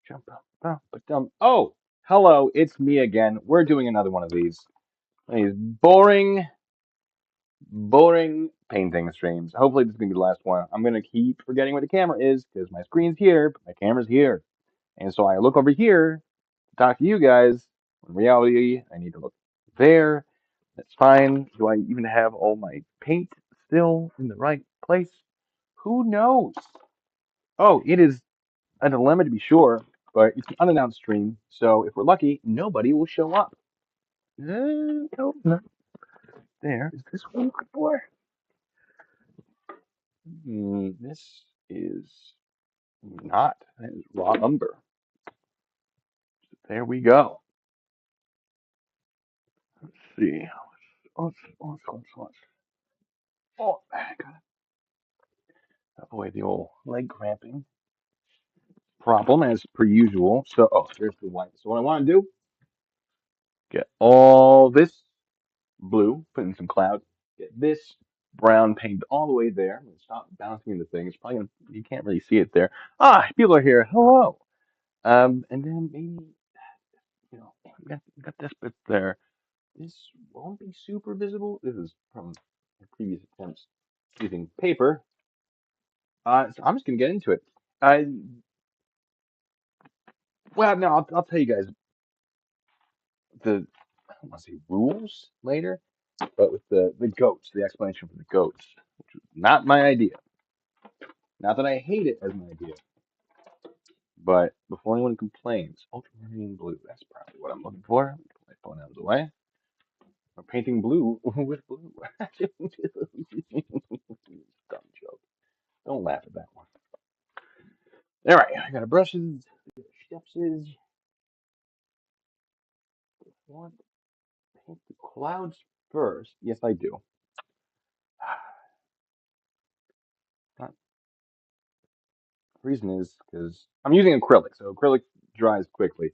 Jump up, oh, hello, it's me again. We're doing another one of these boring painting streams. Hopefully, this is gonna be the last one. I'm gonna keep forgetting where the camera is because my screen's here, but my camera's here, and so I look over here to talk to you guys. In reality, I need to look there. That's fine. Do I even have all my paint still in the right place? Who knows? Oh, it is a dilemma to be sure, but it's an unannounced stream, so if we're lucky, nobody will show up. No, no. There. Is this one for? This is not. That is raw umber. There we go. Let's see. Oh, I gotta avoid the old leg cramping problem as per usual. So, oh, there's the white. So what I want to do, get all this blue, put in some clouds, get this brown painted all the way there. I'm gonna stop bouncing into things. Probably gonna, you can't really see it there. Ah, people are here. Hello. And then maybe got this bit there. This won't be super visible. This is from my previous attempts using paper. So I'm just gonna get into it. Uh, well, no, I'll tell you guys the I don't want to say rules later, but with the goats, the explanation for the goats, which was not my idea. Not that I hate it as my idea, but before anyone complains, ultramarine blue, that's probably what I'm looking for. Put my phone out of the way. I'm painting blue with blue. Dumb joke. Don't laugh at that one. All right, I got a brushes, steps. Want to paint the clouds first? Yes, I do. Not, the reason is because I'm using acrylic, so acrylic dries quickly.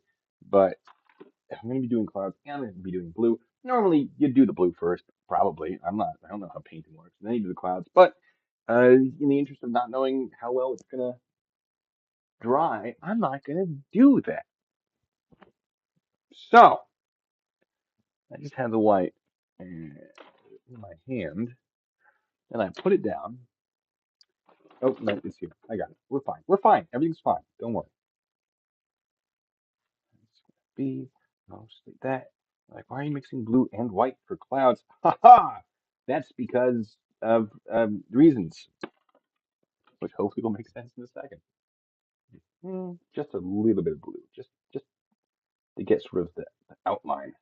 But if I'm going to be doing clouds and I'm going to be doing blue, normally you do the blue first, probably. I'm not. I don't know how painting works. And then you do the clouds. But in the interest of not knowing how well it's gonna dry, I'm not gonna do that. So I just have the white in my hand, and I put it down. Oh, no, it's here. I got it. We're fine. We're fine. Everything's fine. Don't worry. It's gonna be mostly that. Like, why are you mixing blue and white for clouds? Ha ha! That's because of reasons, which hopefully will make sense in a second. Just a little bit of blue, just to get sort of the outline.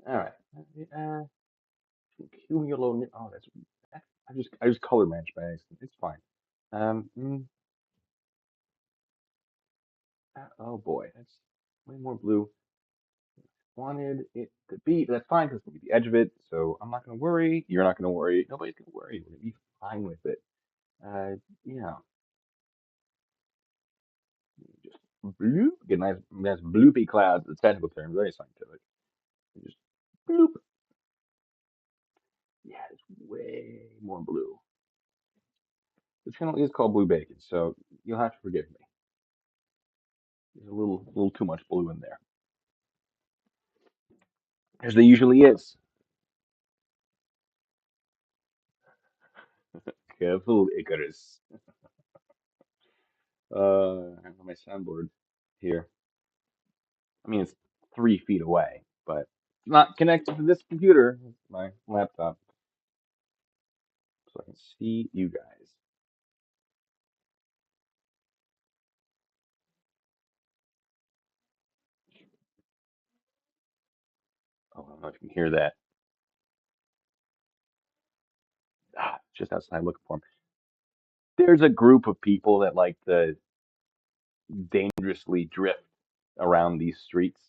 All right. Cumulo. Oh, I just color match by accident. It's fine. Um. mm, oh boy, that's way more blue. Wanted it to be, but that's fine because it's gonna be the edge of it. So I'm not gonna worry. You're not gonna worry. Nobody's gonna worry. We're gonna be fine with it. Yeah. Just bloop. Get nice bloopy clouds. The technical term, very scientific. Just bloop. Yeah, it's way more blue. The channel is called Blue Bacon, so you'll have to forgive me. There's a little too much blue in there, as there usually is. Careful, Icarus. I have my soundboard here. I mean, it's 3 feet away, but it's not connected to this computer, my laptop, so I can see you guys. Oh, I don't know if you can hear that. Just outside looking for him. There's a group of people that like to dangerously drift around these streets.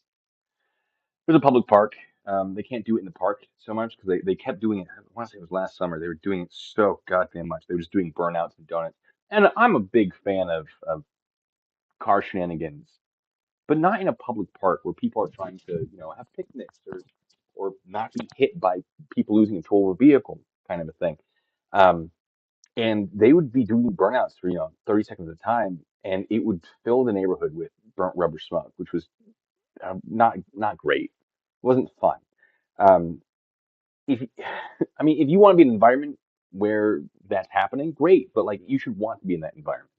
There's a public park. They can't do it in the park so much because they kept doing it. I want to say it was last summer. They were doing it so goddamn much. They were just doing burnouts and donuts. And I'm a big fan of car shenanigans, but not in a public park where people are trying to, have picnics or not be hit by people losing control of a vehicle, kind of a thing. Um, and they would be doing burnouts for 30 seconds at a time, and it would fill the neighborhood with burnt rubber smoke, which was not great. It wasn't fun. Um, if I mean, if you want to be in an environment where that's happening, great, but like you should want to be in that environment.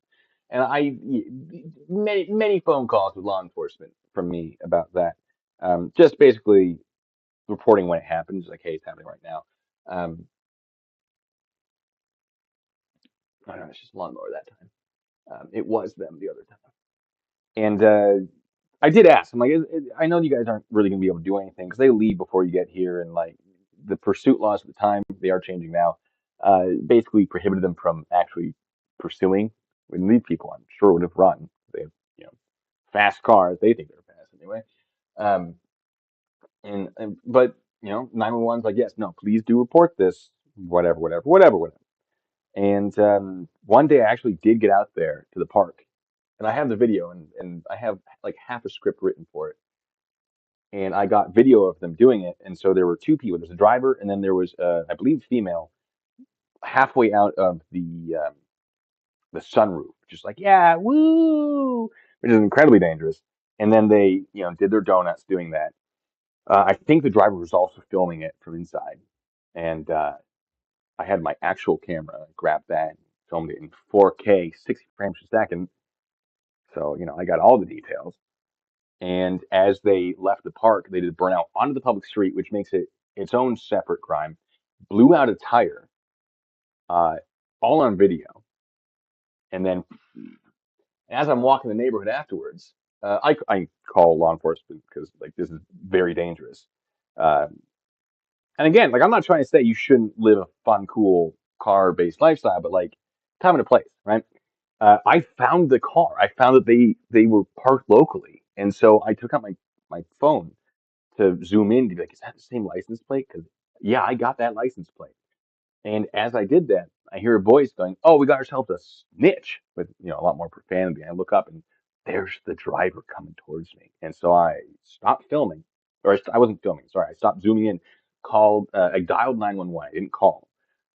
And many phone calls with law enforcement from me about that. Just basically reporting when it happens, like, hey, it's happening right now. I don't know, it's just a lawnmower that time. It was them the other time. And I did ask. I'm like, I know you guys aren't really going to be able to do anything because they leave before you get here, and like the pursuit laws at the time, they are changing now. Basically prohibited them from actually pursuing. When these people, I'm sure, would have run. They have, fast cars. They think they're fast anyway. Um, and but 911's like, yes, no, please do report this. Whatever, whatever, whatever, whatever. And one day I actually did get out there to the park, and I have the video, and I have like half a script written for it. And I got video of them doing it. And so there were two people. There's a driver, and then there was, I believe, female halfway out of the sunroof, just like, yeah, woo, which is incredibly dangerous. And then they, did their donuts doing that. I think the driver was also filming it from inside, and I had my actual camera, grabbed that, and filmed it in 4K, 60 frames per second. So, I got all the details. And as they left the park, they did burn out onto the public street, which makes it its own separate crime. Blew out a tire, uh, all on video. And then as I'm walking the neighborhood afterwards, I call law enforcement because like this is very dangerous. Uh, and again, like I'm not trying to say you shouldn't live a fun, cool car-based lifestyle, but like time and a place, right? I found the car. I found that they were parked locally, and so I took out my phone to zoom in to be like, is that the same license plate? Because yeah, I got that license plate. And as I did that, I hear a voice going, "Oh, we got ourselves a snitch," with a lot more profanity. I look up and there's the driver coming towards me, and so I stopped filming, or I wasn't filming. Sorry, I stopped zooming in. Called, I dialed 911. I didn't call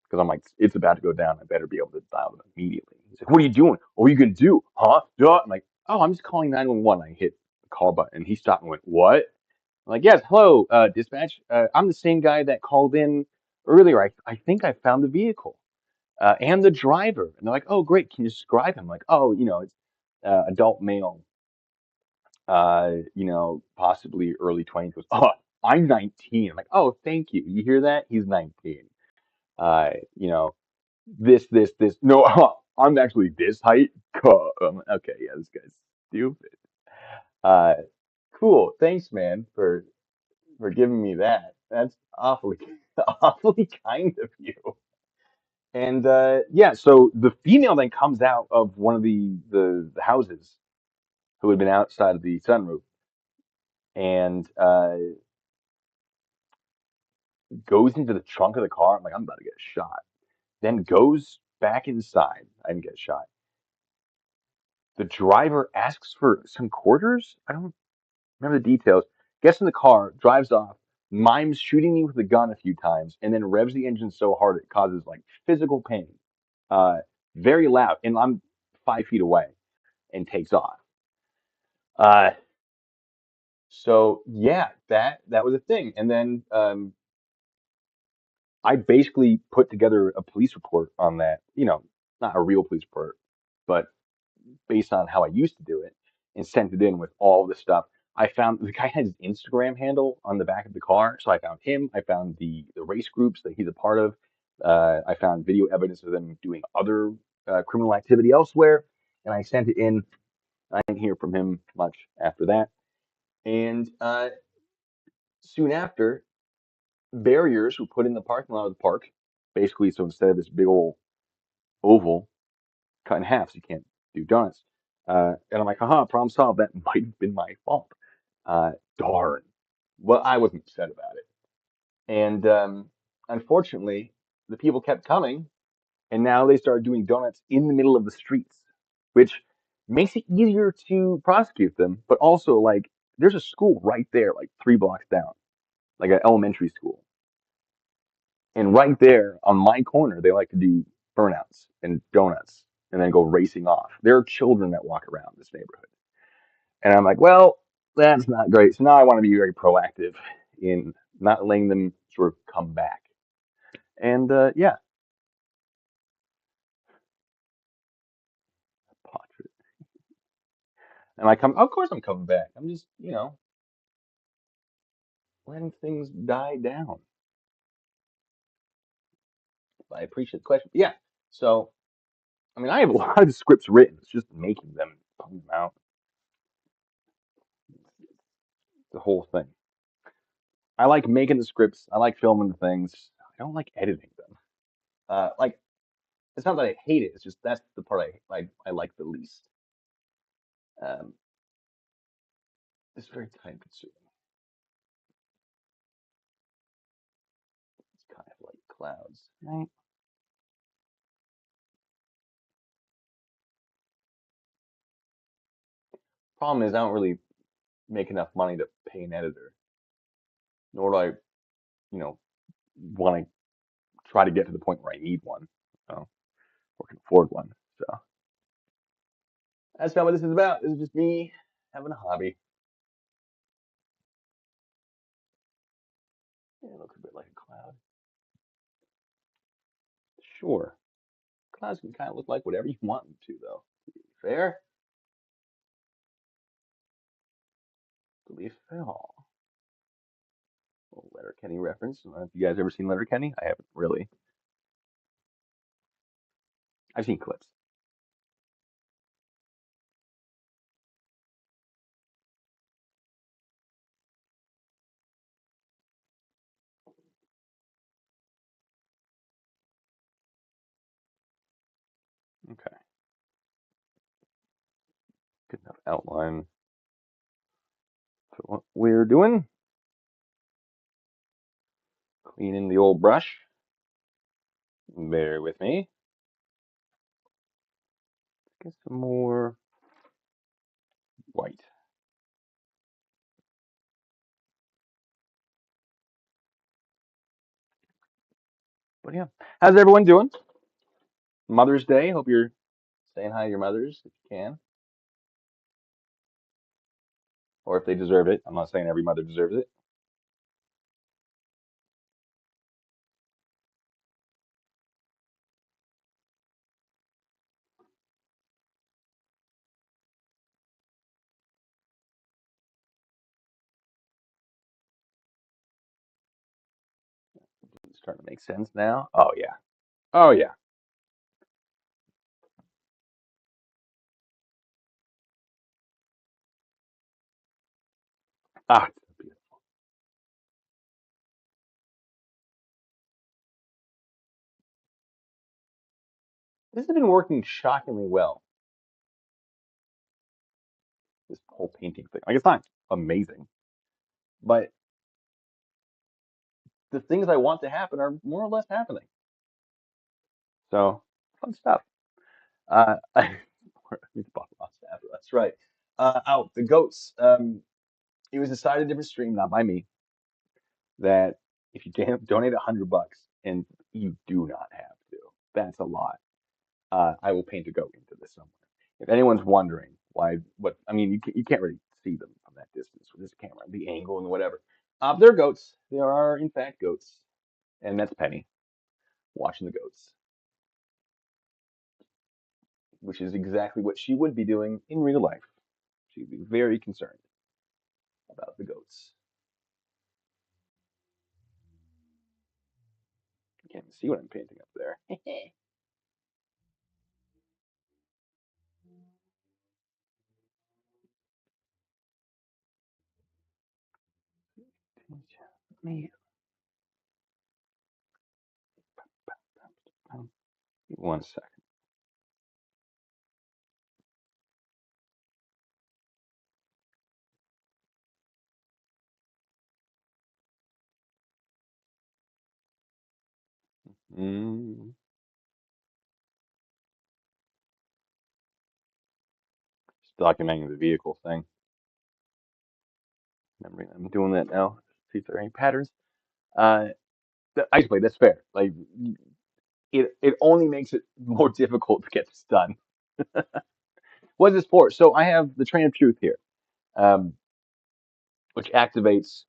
because I'm like, it's about to go down. I better be able to dial them immediately. He's like, "What are you doing? What are you gonna do? Huh?" Duh. I'm like, "Oh, I'm just calling 911." I hit the call button, and he stopped and went, "What?" I'm like, yes, hello, dispatch. I'm the same guy that called in earlier. I think I found the vehicle and the driver. And they're like, oh, great. Can you describe him? Like, oh, it's adult male, possibly early 20s. Goes, oh, I'm 19. I'm like, oh, thank you. You hear that? He's 19. Uh, you know, this. No, I'm actually this height. Okay, yeah, this guy's stupid. Uh, cool. Thanks, man, for giving me that. That's awfully awfully kind of you. And yeah, so the female then comes out of one of the houses who had been outside of the sunroof and goes into the trunk of the car. I'm like, I'm about to get shot. Then goes back inside. I didn't get shot. The driver asks for some quarters. I don't remember the details. Gets in the car, drives off, mimes shooting me with a gun a few times, and then revs the engine so hard it causes like physical pain. Uh, Very loud, and I'm 5 feet away, and takes off. Uh, so yeah, that was a thing. And then I basically put together a police report on that. Not a real police report, but based on how I used to do it, and sent it in with all the stuff. I found the guy had his Instagram handle on the back of the car, so I found him. I found the race groups that he's a part of. I found video evidence of them doing other criminal activity elsewhere, and I sent it in. I didn't hear from him much after that. And soon after, barriers were put in the parking lot of the park, basically, so instead of this big old oval cut in half, so you can't do donuts. And I'm like, haha, problem solved. That might have been my fault. Darn. Well, I wasn't upset about it. And unfortunately, the people kept coming, and now they started doing donuts in the middle of the streets, which makes it easier to prosecute them. But also, like, there's a school right there, like 3 blocks down, like an elementary school. And right there on my corner, they like to do. burnouts and donuts and then go racing off. There are children that walk around this neighborhood. And I'm like, well, that's not great. So now I want to be very proactive in not letting them sort of come back. And yeah, portrait. And I come, of course I'm coming back. I'm just, letting things die down. I appreciate the question. Yeah. So, I mean, I have a lot of scripts written. It's just making them, putting them out, the whole thing. I like making the scripts. I like filming the things. I don't like editing them. Like it's not that I hate it. It's just that's the part I like the least. Um, it's very time consuming. It's kind of like clouds, right? Problem is, I don't really make enough money to pay an editor, nor do I, want to try to get to the point where I need one, so, or can afford one. So that's not what this is about. This is just me having a hobby. Yeah, it looks a bit like a cloud. Sure, clouds can kind of look like whatever you want them to, though. To be fair, to be fair. Little Letterkenny reference. I don't know if you guys ever seen Letterkenny. I haven't really. I've seen clips. Okay, good enough outline for what we're doing. Cleaning the old brush. Bear with me. Get some more white. But yeah, how's everyone doing? Mother's Day. Hope you're saying hi to your mothers if you can, or if they deserve it. I'm not saying every mother deserves it. It's starting to make sense now. Oh yeah. Oh yeah. Ah, this has been working shockingly well. This whole painting thing. Like it's not amazing, but the things I want to happen are more or less happening. So fun stuff. It's That's right. Oh, the goats. It was decided different stream, not by me, that if you donate $100, and you do not have to, that's a lot. I will paint a goat into this somewhere. If anyone's wondering why, what I mean, you can't really see them from that distance with this camera, the angle and whatever. They're goats. There are in fact goats, and that's Penny watching the goats, which is exactly what she would be doing in real life. She'd be very concerned about the goats. You can't even see what I'm painting up there. Me. One second. Mm, just documenting the vehicle thing. I'm doing that now. See if there are any patterns. Uh, ice blade. That's fair. Like it only makes it more difficult to get this done. What is this for? So I have the train of truth here, um, which activates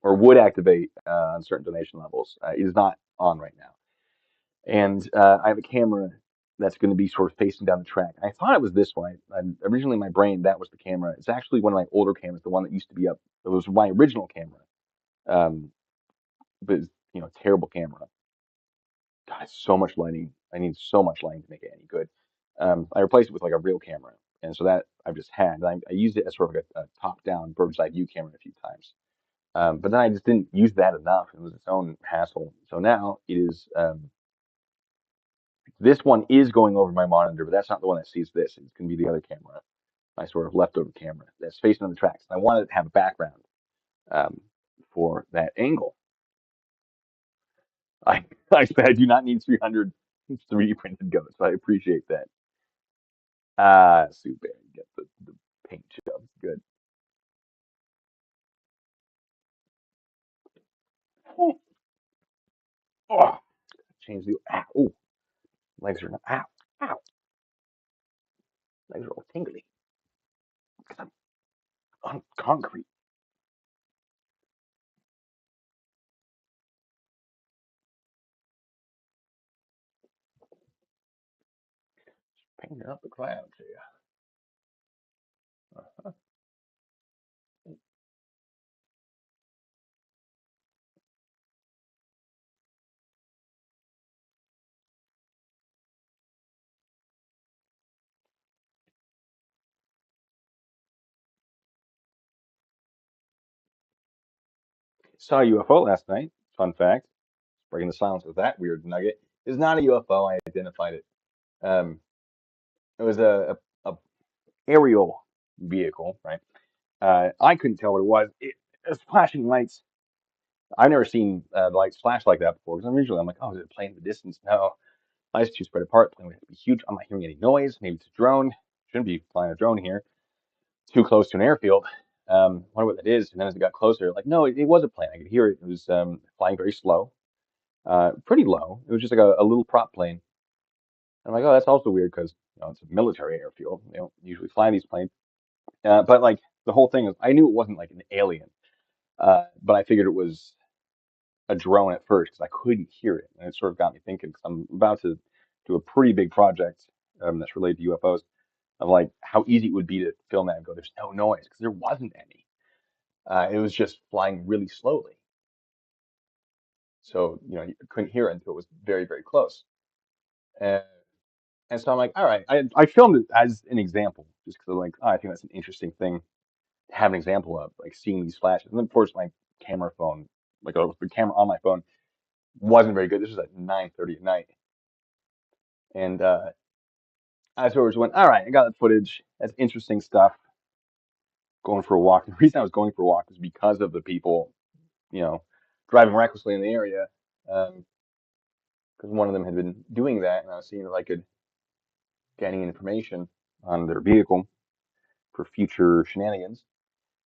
or would activate on certain donation levels. It is not on right now. And I have a camera that's going to be sort of facing down the track. I thought it was this one. Originally, in my brain, that was the camera. It's actually one of my older cameras, the one that used to be up. It was my original camera, um, but it's, terrible camera. God, it's so much lighting. I need so much lighting to make it any good. I replaced it with like a real camera, and so that I've just had. I used it as sort of a top-down bird's eye view camera a few times. But then I just didn't use that enough. It was its own hassle. So now it is. This one is going over my monitor, but that's not the one that sees this. It's going to be the other camera, my sort of leftover camera that's facing on the tracks. And I wanted to have a background um, for that angle. I I do not need 300 3D printed goats. So I appreciate that. Super. Get the paint job. Good. Oh, oh, change the. Oh, legs are not. Ow, ow. Legs are all tingly because I'm on concrete. Painting up the clouds here. Uh-huh. Saw a UFO last night. Fun fact. Breaking the silence with that weird nugget. It's not a UFO. I identified it. Um, it was a aerial vehicle, right? I couldn't tell what it was. It was flashing lights. I've never seen the lights flash like that before. Because usually I'm like, oh, is it a plane in the distance? No, lights too spread apart. Plane would have to be huge. I'm not hearing any noise. Maybe it's a drone. Shouldn't be flying a drone here. Too close to an airfield. Wonder what that is. And then as it got closer, like, no, it was a plane. I could hear it. It was flying very slow, pretty low. It was just like a little prop plane. I'm like, oh, that's also weird because it's a military airfield. They don't usually fly these planes. But like the whole thing is, I knew it wasn't like an alien, but I figured it was a drone at first because I couldn't hear it, and it sort of got me thinking because I'm about to do a pretty big project that's related to UFOs of like how easy it would be to film that and go, there's no noise because there wasn't any. It was just flying really slowly, so you couldn't hear it until it was very very close. And and so I'm like, all right, I filmed it as an example just because like, oh, I think that's an interesting thing to have an example of, like seeing these flashes. And then of course my camera phone, like the camera on my phone, wasn't very good. This was at 9:30 at night, and I sort of went, all right, I got the footage. That's interesting stuff. Going for a walk. The reason I was going for a walk was because of the people, you know, driving recklessly in the area. Because one of them had been doing that, and I was seeing if I could get any information on their vehicle for future shenanigans.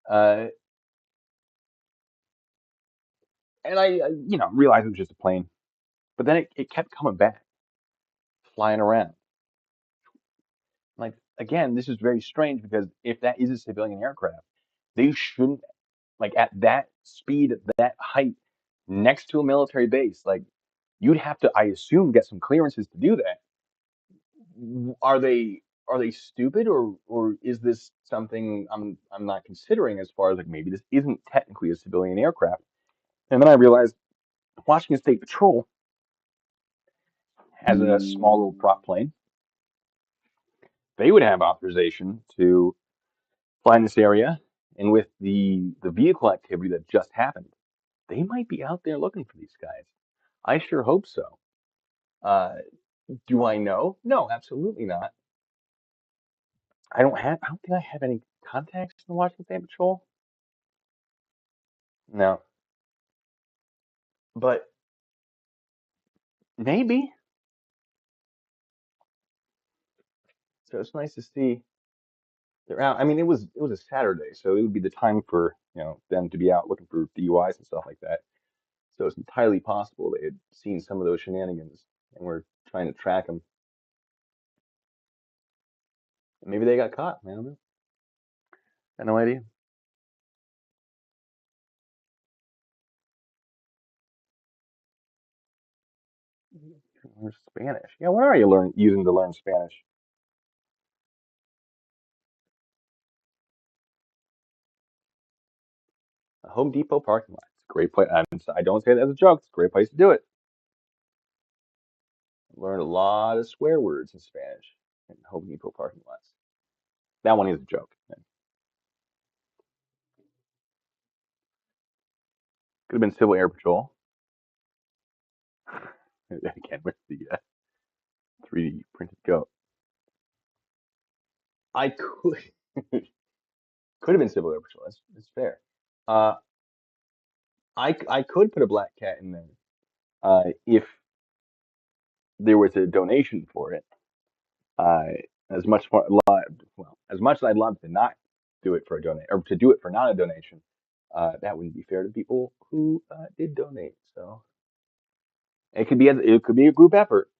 Uh, and I realized it was just a plane. But then it kept coming back, flying around. Like, again, this is very strange because if that is a civilian aircraft, they shouldn't, like, at that speed, at that height, next to a military base, like, you'd have to, I assume, get some clearances to do that. Are they stupid or is this something I'm not considering as far as like maybe this isn't technically a civilian aircraft? And then I realized Washington State Patrol has a small little prop plane. They would have authorization to fly in this area, and with the vehicle activity that just happened, they might be out there looking for these guys. I sure hope so. Uh, do I know? No, absolutely not. I don't think I have any contacts in the Washington State Patrol. No, but maybe. So it's nice to see they're out. I mean, it was a Saturday, so it would be the time for them to be out looking for DUIs and stuff like that. So it's entirely possible they had seen some of those shenanigans and were trying to track them. And maybe they got caught. I don't know. Got no idea. Learn Spanish. Yeah, what are you using to learn Spanish? A Home Depot parking lot. It's a great place. I don't say that as a joke. It's a great place to do it. Learn a lot of swear words in Spanish in Home Depot parking lots. That one is a joke. Could have been Civil Air Patrol. Again with the 3D printed goat. I could could have been Civil Air Patrol. That's fair. Uh, I could put a black cat in there if there was a donation for it. Uh, as much for well, as much as I'd love to not do it for a donate or to do it for not a donation, that wouldn't be fair to people who did donate. So it could be a group effort.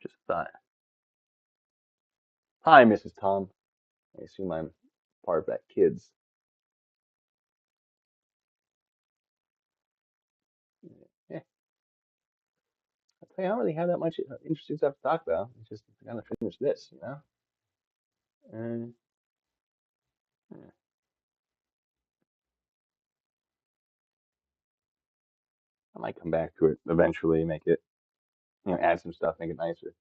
Just thought. Hi, Mrs. Tom. I assume I'm part of that kids. Yeah, I tell you, I don't really have that much interesting stuff to talk about. It's just gotta finish this, you know. And yeah, I might come back to it eventually, make it, add some stuff, make it nicer.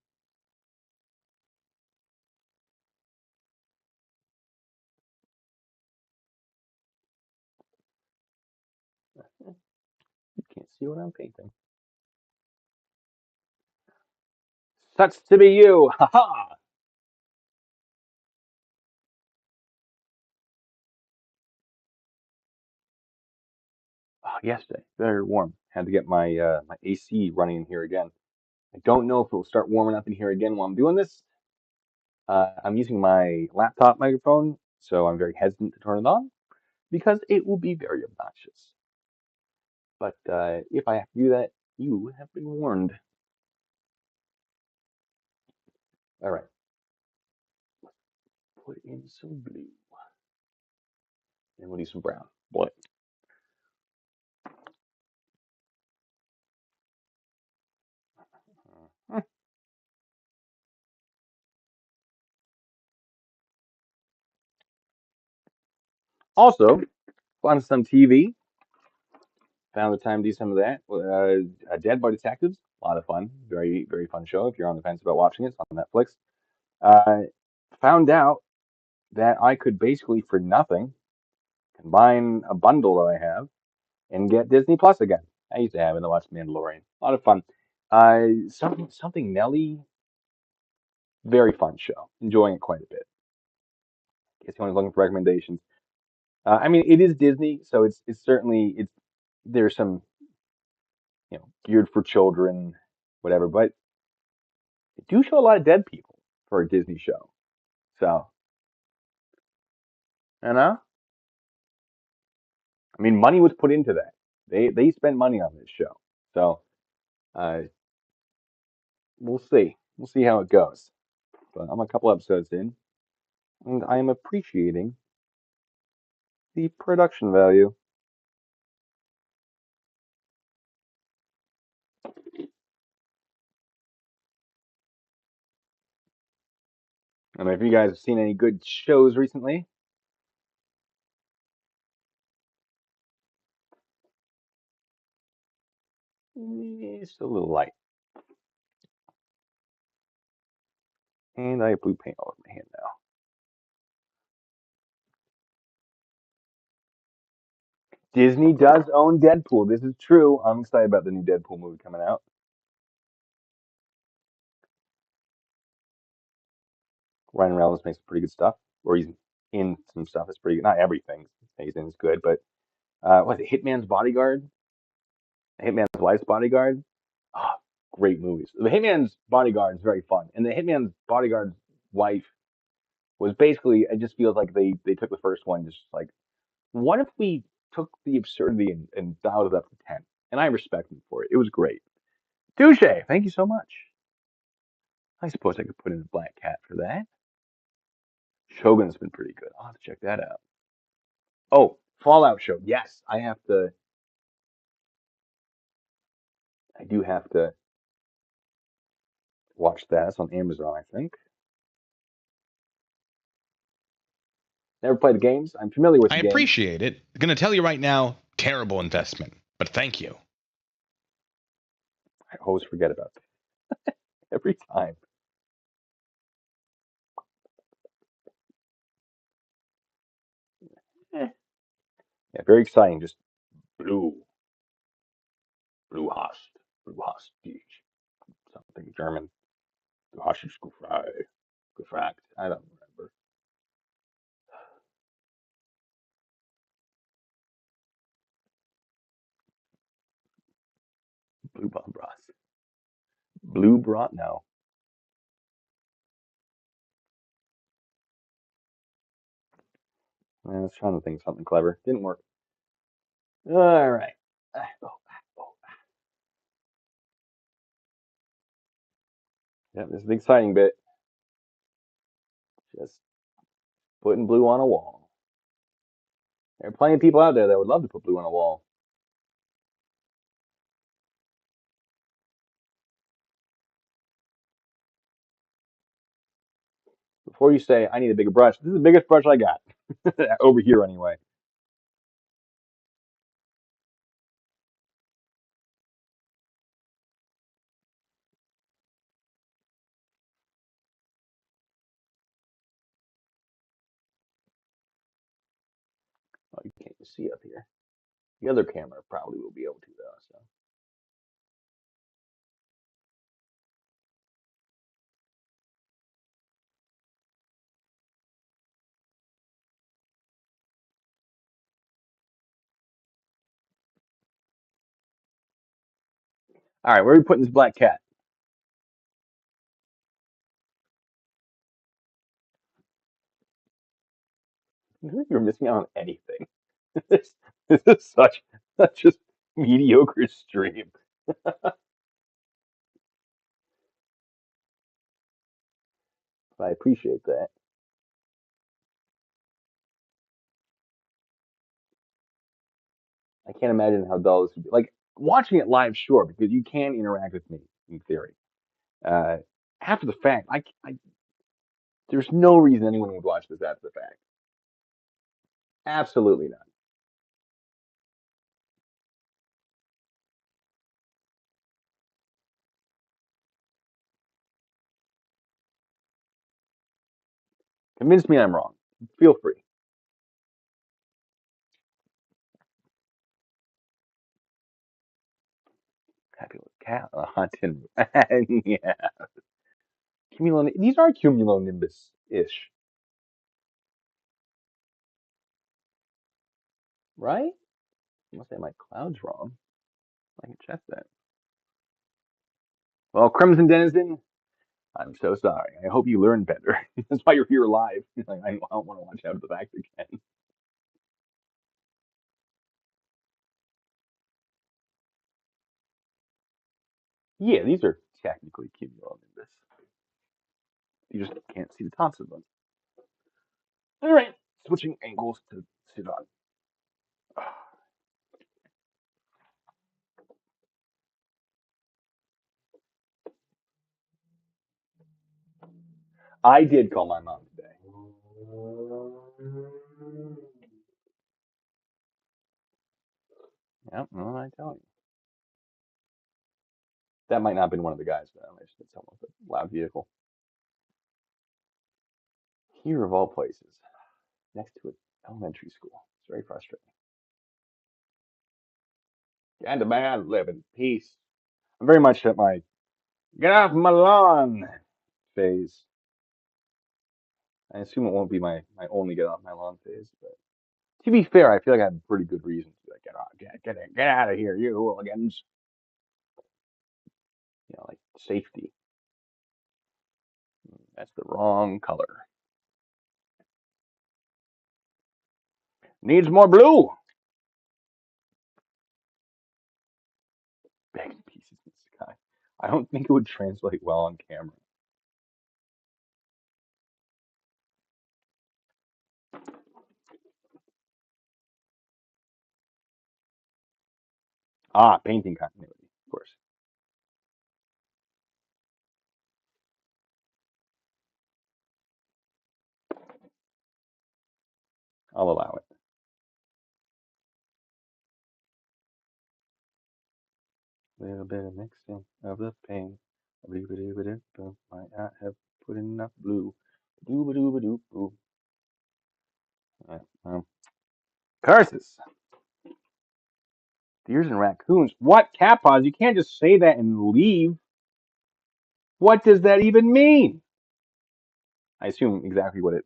You can't see what I'm painting. Sucks to be you. Ha ha. Oh, yesterday, very warm. Had to get my AC running in here again. I don't know if it will start warming up in here again while I'm doing this. I'm using my laptop microphone, so I'm very hesitant to turn it on because it will be very obnoxious. But if I have to do that, you have been warned. All right, put in some blue, and we'll do some brown. Boy. Also, on some TV, found the time to do some of that. Dead by Detectives, a lot of fun. Very, very fun show. If you're on the fence about watching it, it's on Netflix. Uh, Found out that I could basically, for nothing, combine a bundle that I have and get Disney Plus again. I used to have it and watch Mandalorian. A lot of fun. Something Nelly, very fun show. Enjoying it quite a bit. In case anyone's looking for recommendations. I mean, it is Disney, so it's certainly it's there's some geared for children, whatever. But they do show a lot of dead people for a Disney show. So, you know, I mean, money was put into that. They spent money on this show. So, uh, we'll see. We'll see how it goes. But I'm a couple episodes in, and I am appreciating the production value. And if you guys have seen any good shows recently, it's a little light. And I have blue paint all over my hand now. Disney does own Deadpool. This is true. I'm excited about the new Deadpool movie coming out. Ryan Reynolds makes pretty good stuff, or he's in some stuff that's pretty good. Not everything he's in is good, but what is it? Hitman's Bodyguard, Hitman's Wife's Bodyguard. Oh, great movies. The Hitman's Bodyguard is very fun, and the Hitman's Bodyguard's wife was basically. It just feels like they took the first one, just like what if we took the absurdity and dialed it up to 10. And I respect him for it. It was great. Touche. Thank you so much. I suppose I could put in a black cat for that. Shogun's been pretty good. I'll have to check that out. Oh, Fallout show. Yes, I do have to watch that. It's on Amazon, I think. Never played the games. I'm familiar with I the games. appreciate it. Gonna tell you right now, terrible investment, but thank you. I always forget about that every time. Eh. Yeah, very exciting. Just blue, blue Hast, blue Hostage, something German. Du hast es gefragt. I don't remember. Blue Bomb Bros. Blue Brought? No. I was trying to think of something clever. Didn't work. All right. Oh. Yeah, this is the exciting bit. Just putting blue on a wall. There are plenty of people out there that would love to put blue on a wall. Before you say, I need a bigger brush, this is the biggest brush I got. Over here, anyway. Oh, you can't see up here. The other camera probably will be able to, though. So, all right, where are we putting this black cat? I think you're missing out on anything. This is such just mediocre stream. But I appreciate that. I can't imagine how dull this would be. Like watching it live, sure, because you can interact with me in theory. Uh, After the fact, there's no reason anyone would watch this after the fact. Absolutely not. Convince me I'm wrong. Feel free. Happy little cat hunting. Yeah. These are cumulonimbus-ish, right? Unless I my clouds wrong. I can check that. Well, Crimson Denizen, I'm so sorry. I hope you learned better. That's why you're here live. Like, I don't want to watch out of the fact again. Yeah, these are technically cumulonimbus. You just can't see the tops of them. All right, switching angles to sit on. I did call my mom today. Yep, well, I tell you. That might not have been one of the guys, but I just hit someone with a loud vehicle. Here of all places, next to an elementary school. It's very frustrating. Get to bed, live in peace. I'm very much at my get off my lawn phase. I assume it won't be my only get off my lawn phase, but to be fair, I feel like I have a pretty good reason to be like, get out of here, you hooligans. Like safety. That's the wrong color. Needs more blue. I don't think it would translate well on camera. Ah, painting continuity, of course. I'll allow it. Little bit of mixing of the paint. Might not have put enough blue. Dooba dooba doop boop. Curses. Deers and raccoons. What? Cat paws? You can't just say that and leave. What does that even mean? I assume exactly what it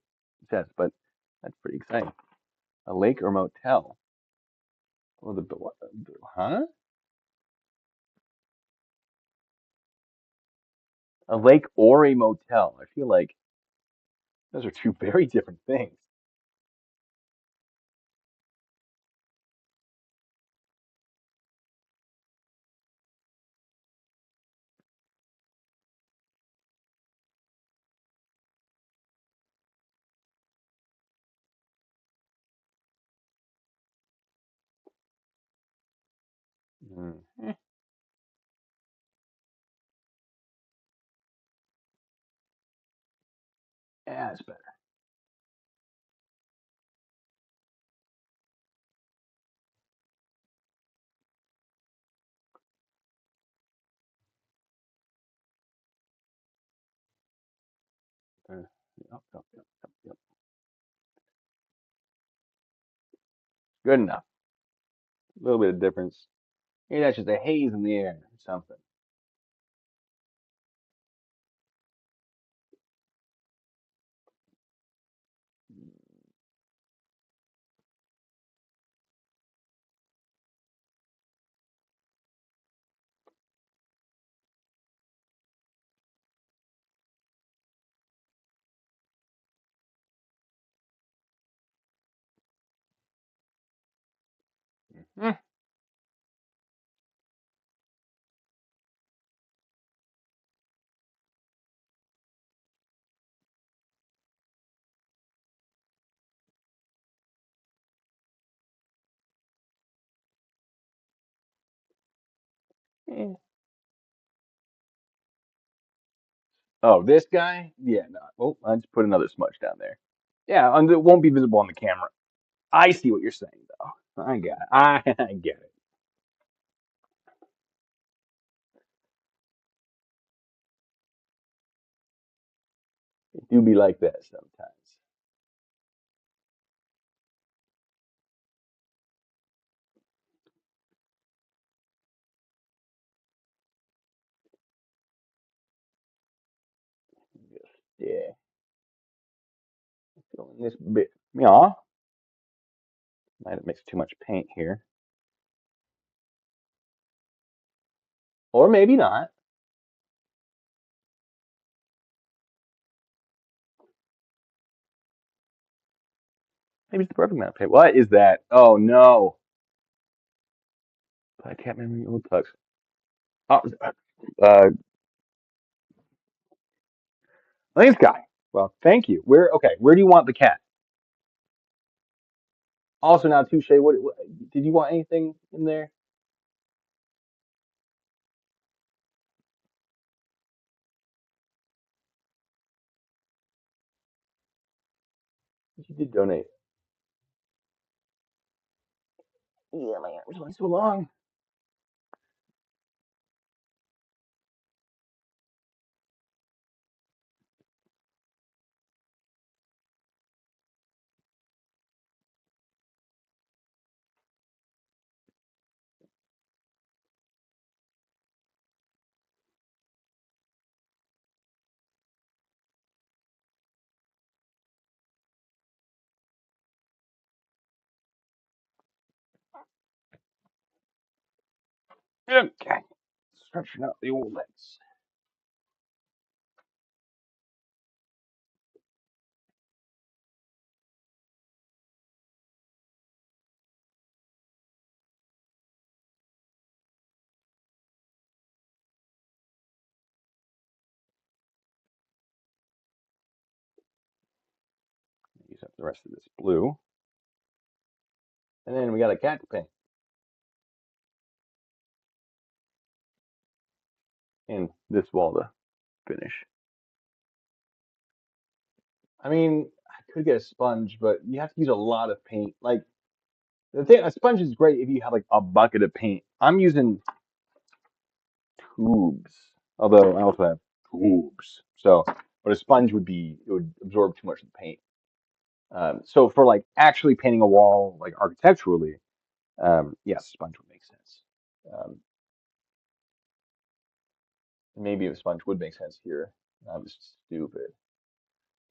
says, but that's pretty exciting. A lake or motel? Oh, what, huh? A lake or a motel? I feel like those are two very different things. Mm. Yeah, it's better. Yep, yep, yep, yep, yep. Good enough. A little bit of difference. Maybe that's just a haze in the air or something. Mm. Eh. Oh, this guy? Yeah, no. Oh, I just put another smudge down there. Yeah, and it won't be visible on the camera. I see what you're saying, though. I got it. I get it. It do be like that sometimes. Just, yeah, feeling this bit. Yeah, might have mixed too much paint here. Or maybe not. Maybe it's the perfect amount of paint. What is that? Oh, no. I can't remember your old tugs. Oh, uh, thanks, guy. Well, thank you. Okay, where do you want the cat? Also, now, Touche, what did you want anything in there? You did donate. Yeah, my arms went so long. Okay, stretching out the old legs. use up the rest of this blue. And then we got a cat to paint. And this wall to finish. I mean, I could get a sponge, but you have to use a lot of paint. Like the thing, a sponge is great if you have like a bucket of paint. I'm using tubes, although I also have tubes. So, but a sponge it would absorb too much of the paint. So for like actually painting a wall, like architecturally, yes, sponge would make sense. Um, maybe a sponge would make sense here. I'm just stupid.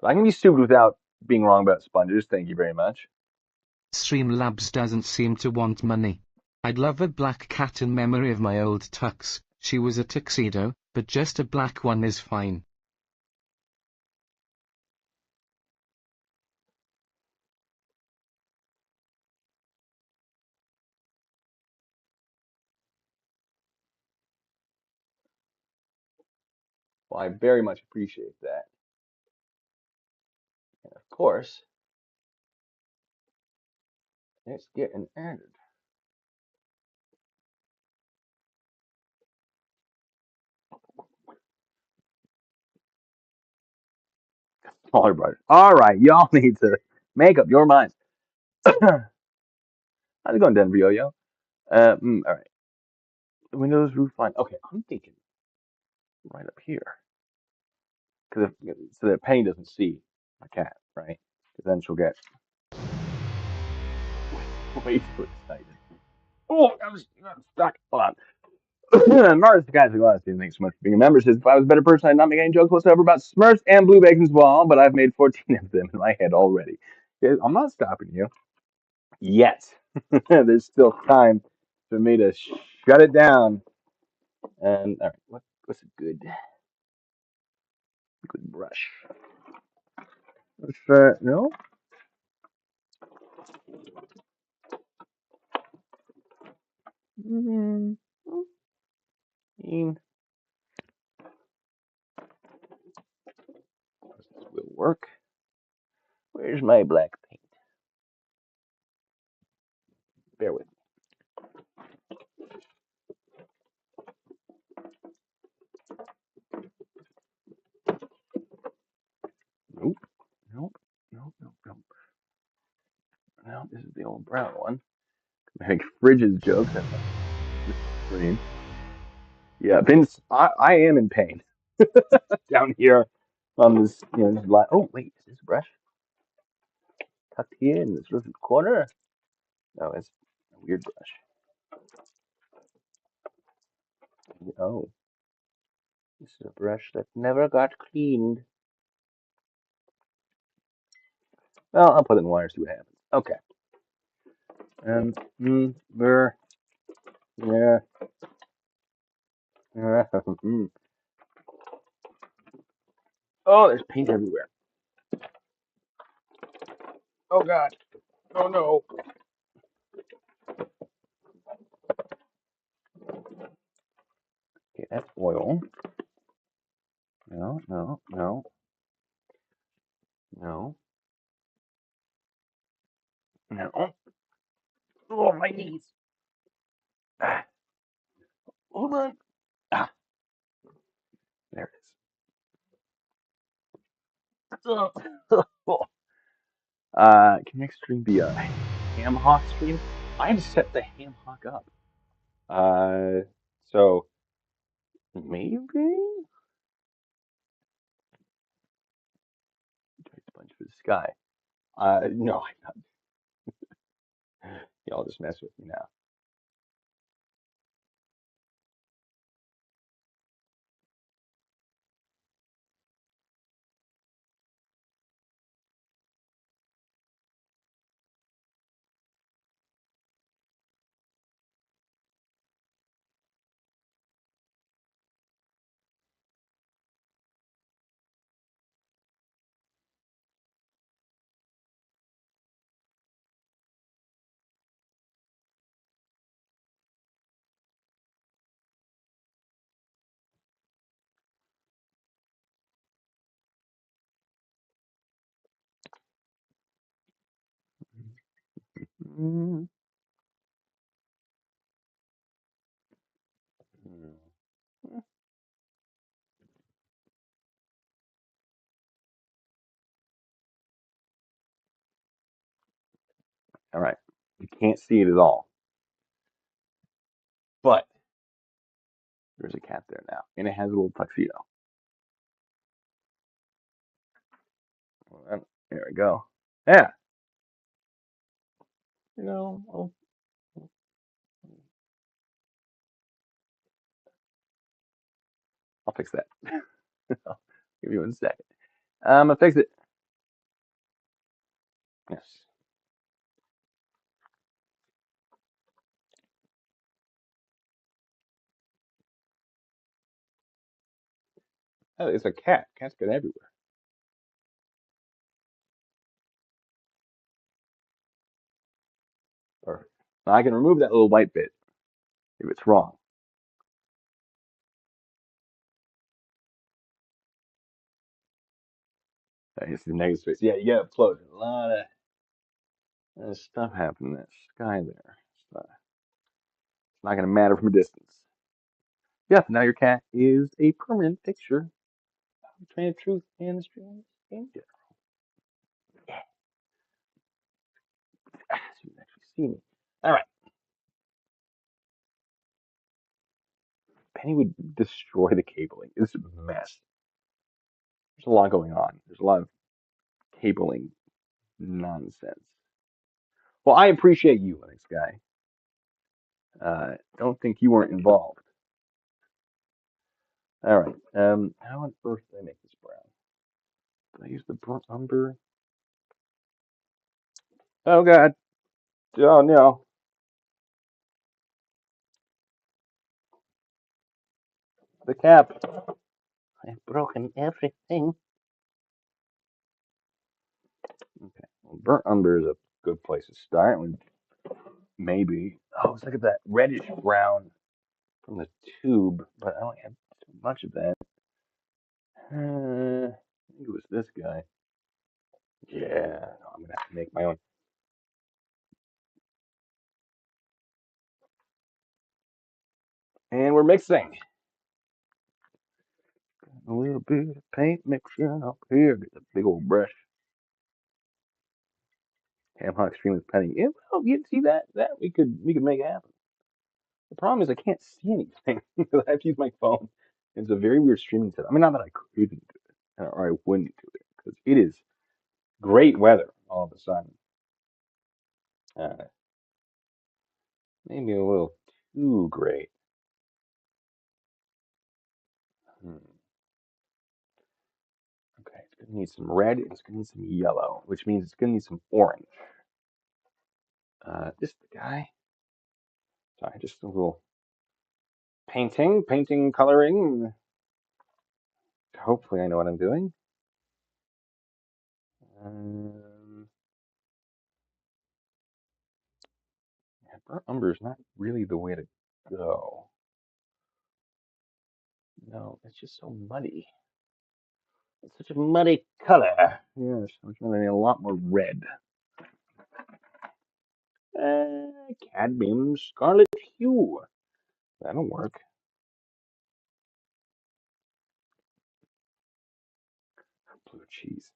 But I can be stupid without being wrong about sponges. Thank you very much. Streamlabs doesn't seem to want money. I'd love a black cat in memory of my old tux. She was a tuxedo, but just a black one is fine. Well, I very much appreciate that. And of course, it's getting added. Smaller brush. All right, y'all need to make up your minds. How's it going, Denver Yo-Yo? All right. The windows, roof line. Okay, I'm thinking right up here. Because so that Penny doesn't see my cat, right? Because then she'll get way too excited. Oh, I'm stuck. Hold on. Mars, guys, thanks so much for being a member. Says, if I was a better person, I'd not make any jokes whatsoever about Smurfs and Blue Bacon's Wall, but I've made 14 of them in my head already. Yeah, I'm not stopping you yet. There's still time for me to shut it down. And all right, what's a good brush? No. Mm, this will work. Where's my black paint? Bear with me. Nope. Nope. Nope. Nope. Nope. No, this is the old brown one. I make fridges jokes at the screen. Yeah, Vince, I am in pain down here on this, this line. Oh, wait, is this brush tucked here in this little corner? No, it's a weird brush. Oh, this is a brush that never got cleaned. Well, I'll put it in the wire, see what happens. Okay. We're, yeah. Oh, there's paint everywhere. Oh, God. Oh, no. Okay, that's oil. No, no, no, no, no. Oh, my knees. Ah, hold on. Ah, there it is. Can next stream be a ham hock stream? I had to set the ham hock up. So maybe sponge for the sky. No, I'm not. Y'all just mess with me now. Mm. All right. You can't see it at all, but there's a cat there now, and it has a little tuxedo. Well, there we go. Yeah. I'll fix that. I'll give you 1 second. I'm gonna fix it. Yes. Oh, it's a cat. Cats get everywhere. Perfect. Now I can remove that little white bit if it's wrong. It's the negative space. Yeah, you gotta upload a lot of stuff happening in that sky there. It's not gonna matter from a distance. Yep, now your cat is a permanent fixture between the truth and the strange danger. Yeah, so you can actually see me. All right. Penny would destroy the cabling. It's a mess. There's a lot going on. There's a lot of cabling nonsense. Well, I appreciate you, Linux guy. Don't think you weren't involved. All right. How on earth did I make this brown? Did I use the burnt umber? Oh God. Oh no. The cap. I've broken everything. Okay. Well, burnt umber is a good place to start. Maybe. Oh, let's look at that reddish brown from the tube, but I don't have too much of that. I think it was this guy. Yeah, no, I'm gonna have to make my own. And we're mixing a little bit of paint mixing up here. Get the big old brush. Ham hock stream with penny. Yeah, well, you see that? That we could make it happen. The problem is I can't see anything because I have to use my phone. It's a very weird streaming setup. I mean, not that I couldn't do it or I wouldn't do it because it is great weather all of a sudden. Uh, Maybe a little too great. Hmm. Okay, it's gonna need some red. It's gonna need some yellow, which means it's gonna need some orange. This is the guy. Sorry, just a little painting, coloring. Hopefully, I know what I'm doing. Um, yeah, burnt umber is not really the way to go. No, it's just so muddy. It's such a muddy color. Yes, I'm gonna need a lot more red. Cadmium scarlet hue. That'll work. Blue cheese.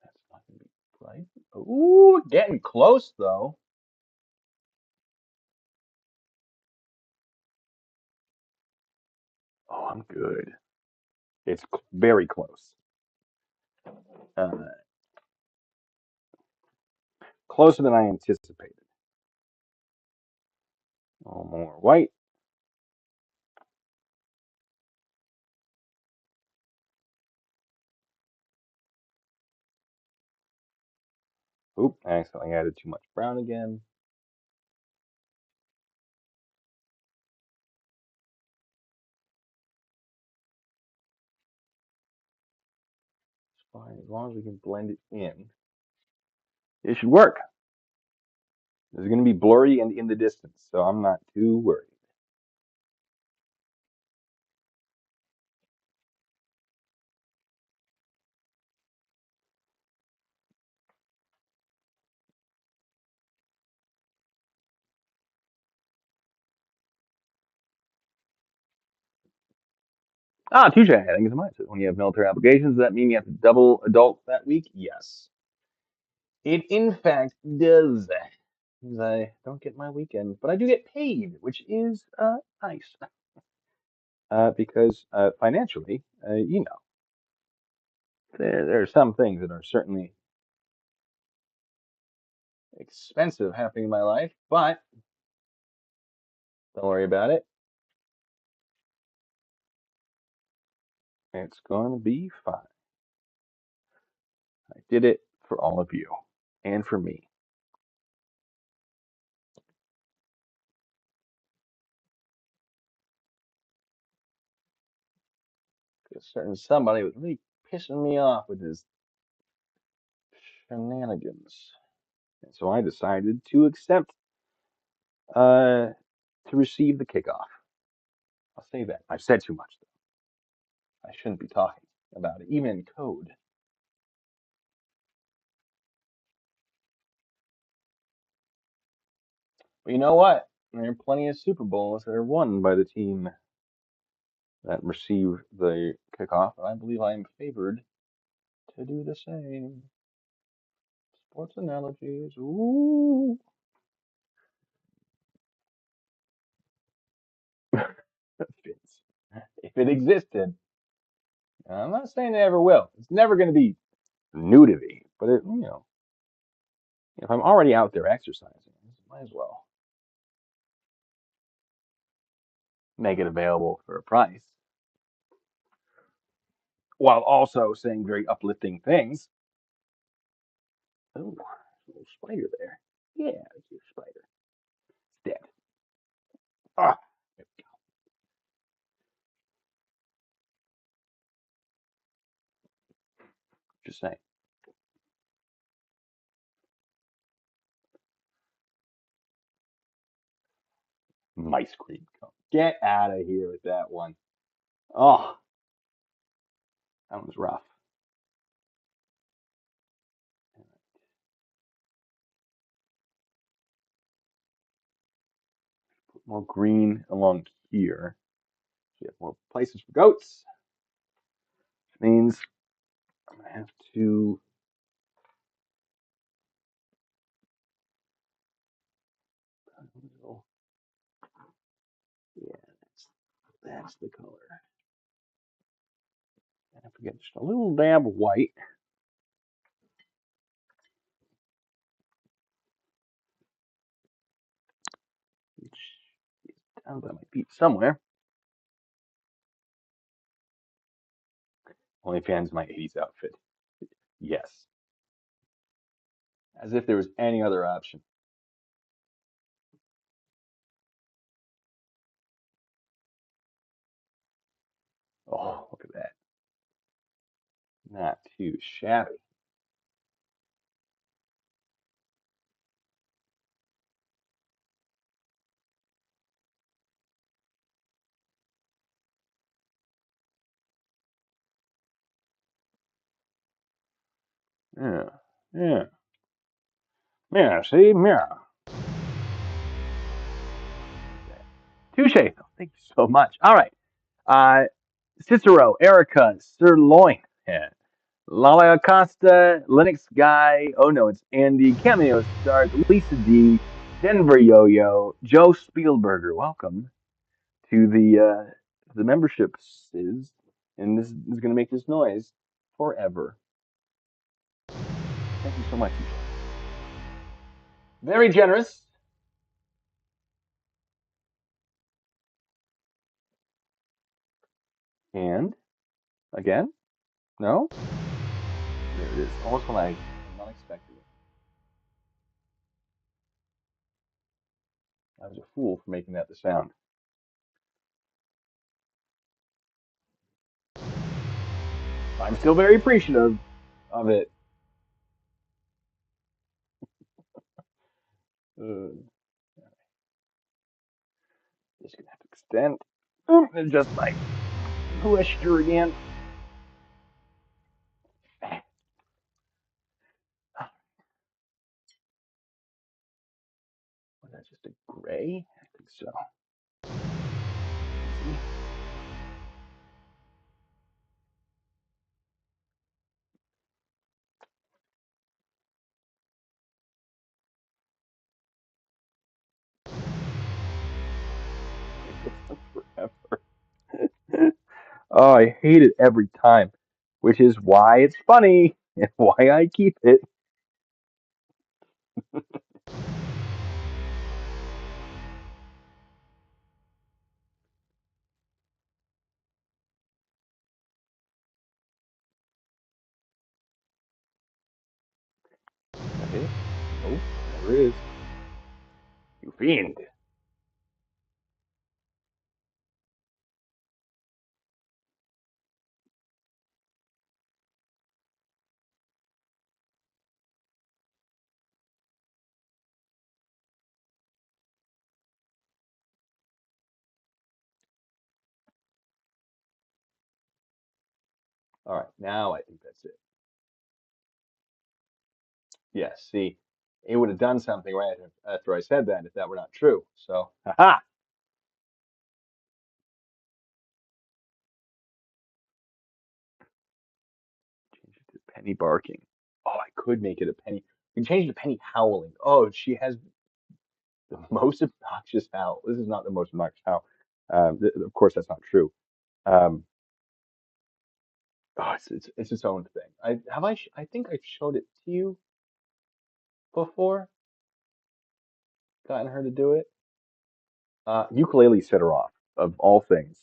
That's not gonna be right. Ooh, getting close though. Oh, I'm good. It's very close. Uh, Closer than I anticipated. Oh, more white. Oop, I accidentally added too much brown again. It's fine as long as we can blend it in. It should work. It's going to be blurry and in the distance, so I'm not too worried. Ah, touche. I think it's mine. So when you have military obligations, does that mean you have to double adult that week? Yes. It in fact does. Because I don't get my weekend, but I do get paid, which is nice. Because financially, there are some things that are certainly expensive happening in my life, but don't worry about it. It's going to be fine. I did it for all of you and for me. A certain somebody was really pissing me off with his shenanigans. And so I decided to accept to receive the kickoff. I'll say that. I've said too much, though. I shouldn't be talking about it, even in code. But you know what? There are plenty of Super Bowls that are won by the team that receive the kickoff, and I believe I am favored to do the same. Sports analogies. Ooh. Fits. If it existed, I'm not saying it ever will. It's never going to be new to me, but if I'm already out there exercising, might as well make it available for a price while also saying very uplifting things. Oh, a little spider there. Yeah, it's a spider. It's dead. Ah, just saying. Mice cream cone. Get out of here with that one. Oh, that one's rough. Put more green along here. So you have more places for goats. Which means I'm gonna have to. Yeah, that's the color. And if we get just a little dab of white, which is down by my feet somewhere. OnlyFans my 80s outfit. Yes. As if there was any other option. Oh, look at that. Not too shabby. Yeah. Yeah. Yeah, see? Yeah. Touche. Thank you so much. All right. Uh, Cicero, Erica, Sirloin, yeah. Lala Acosta, Linux Guy. Oh no, it's Andy. Cameo Stars, Lisa D, Denver Yo Yo, Joe Spielberger. Welcome to the memberships. And this is going to make this noise forever. Thank you so much, TJ. Very generous. And again, no, there it is. Almost when I am not expecting it. I was a fool for making that the sound. I'm still very appreciative of it. Uh, just gonna have to extend. Adjust my posture again. Was that just a gray? I think so. Easy. Oh, I hate it every time, which is why it's funny and why I keep it. Is that it? Nope, never is. You fiend. All right, now I think that's it. Yes, see, it would have done something right after I said that if that were not true. So, haha, change it to penny barking. Oh, I could make it a penny. We can change it to penny howling. Oh, she has the most obnoxious howl. This is not the most obnoxious howl. Of course, that's not true. Um, oh, it's its own thing. I think I've showed it to you before. Gotten her to do it. Ukulele set her off of all things.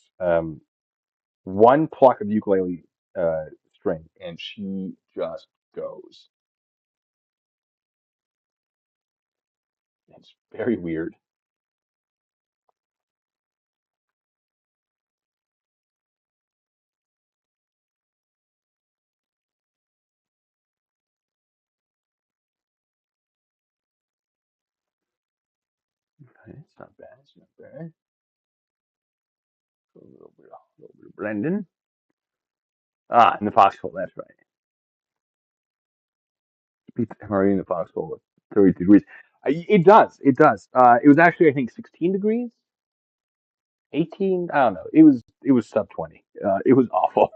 One pluck of ukulele string, and she just goes. It's very weird. Okay, it's not bad. It's not bad. A little bit of blending. Ah, in the foxhole. That's right. Beats MRE in the foxhole at 32 degrees. It does. It does. It was actually, I think, 16 degrees, 18. I don't know. It was sub 20. It was awful.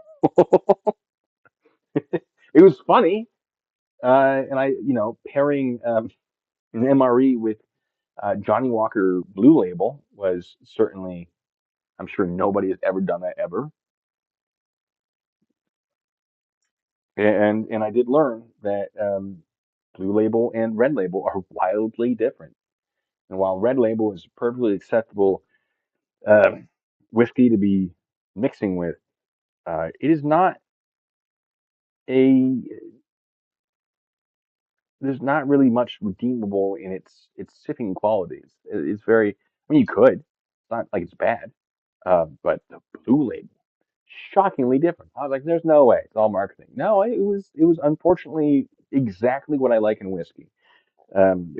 It was funny. And pairing an MRE with Johnny Walker Blue Label was certainly, I'm sure nobody has ever done that ever. And I did learn that Blue Label and Red Label are wildly different. And while Red Label is perfectly acceptable um, whiskey to be mixing with, it is not a. There's not really much redeemable in its sipping qualities. It's very. I mean, you could. It's not like it's bad, but the Blue Label, shockingly different. I was like, "There's no way. It's all marketing." No, it was unfortunately exactly what I like in whiskey, um,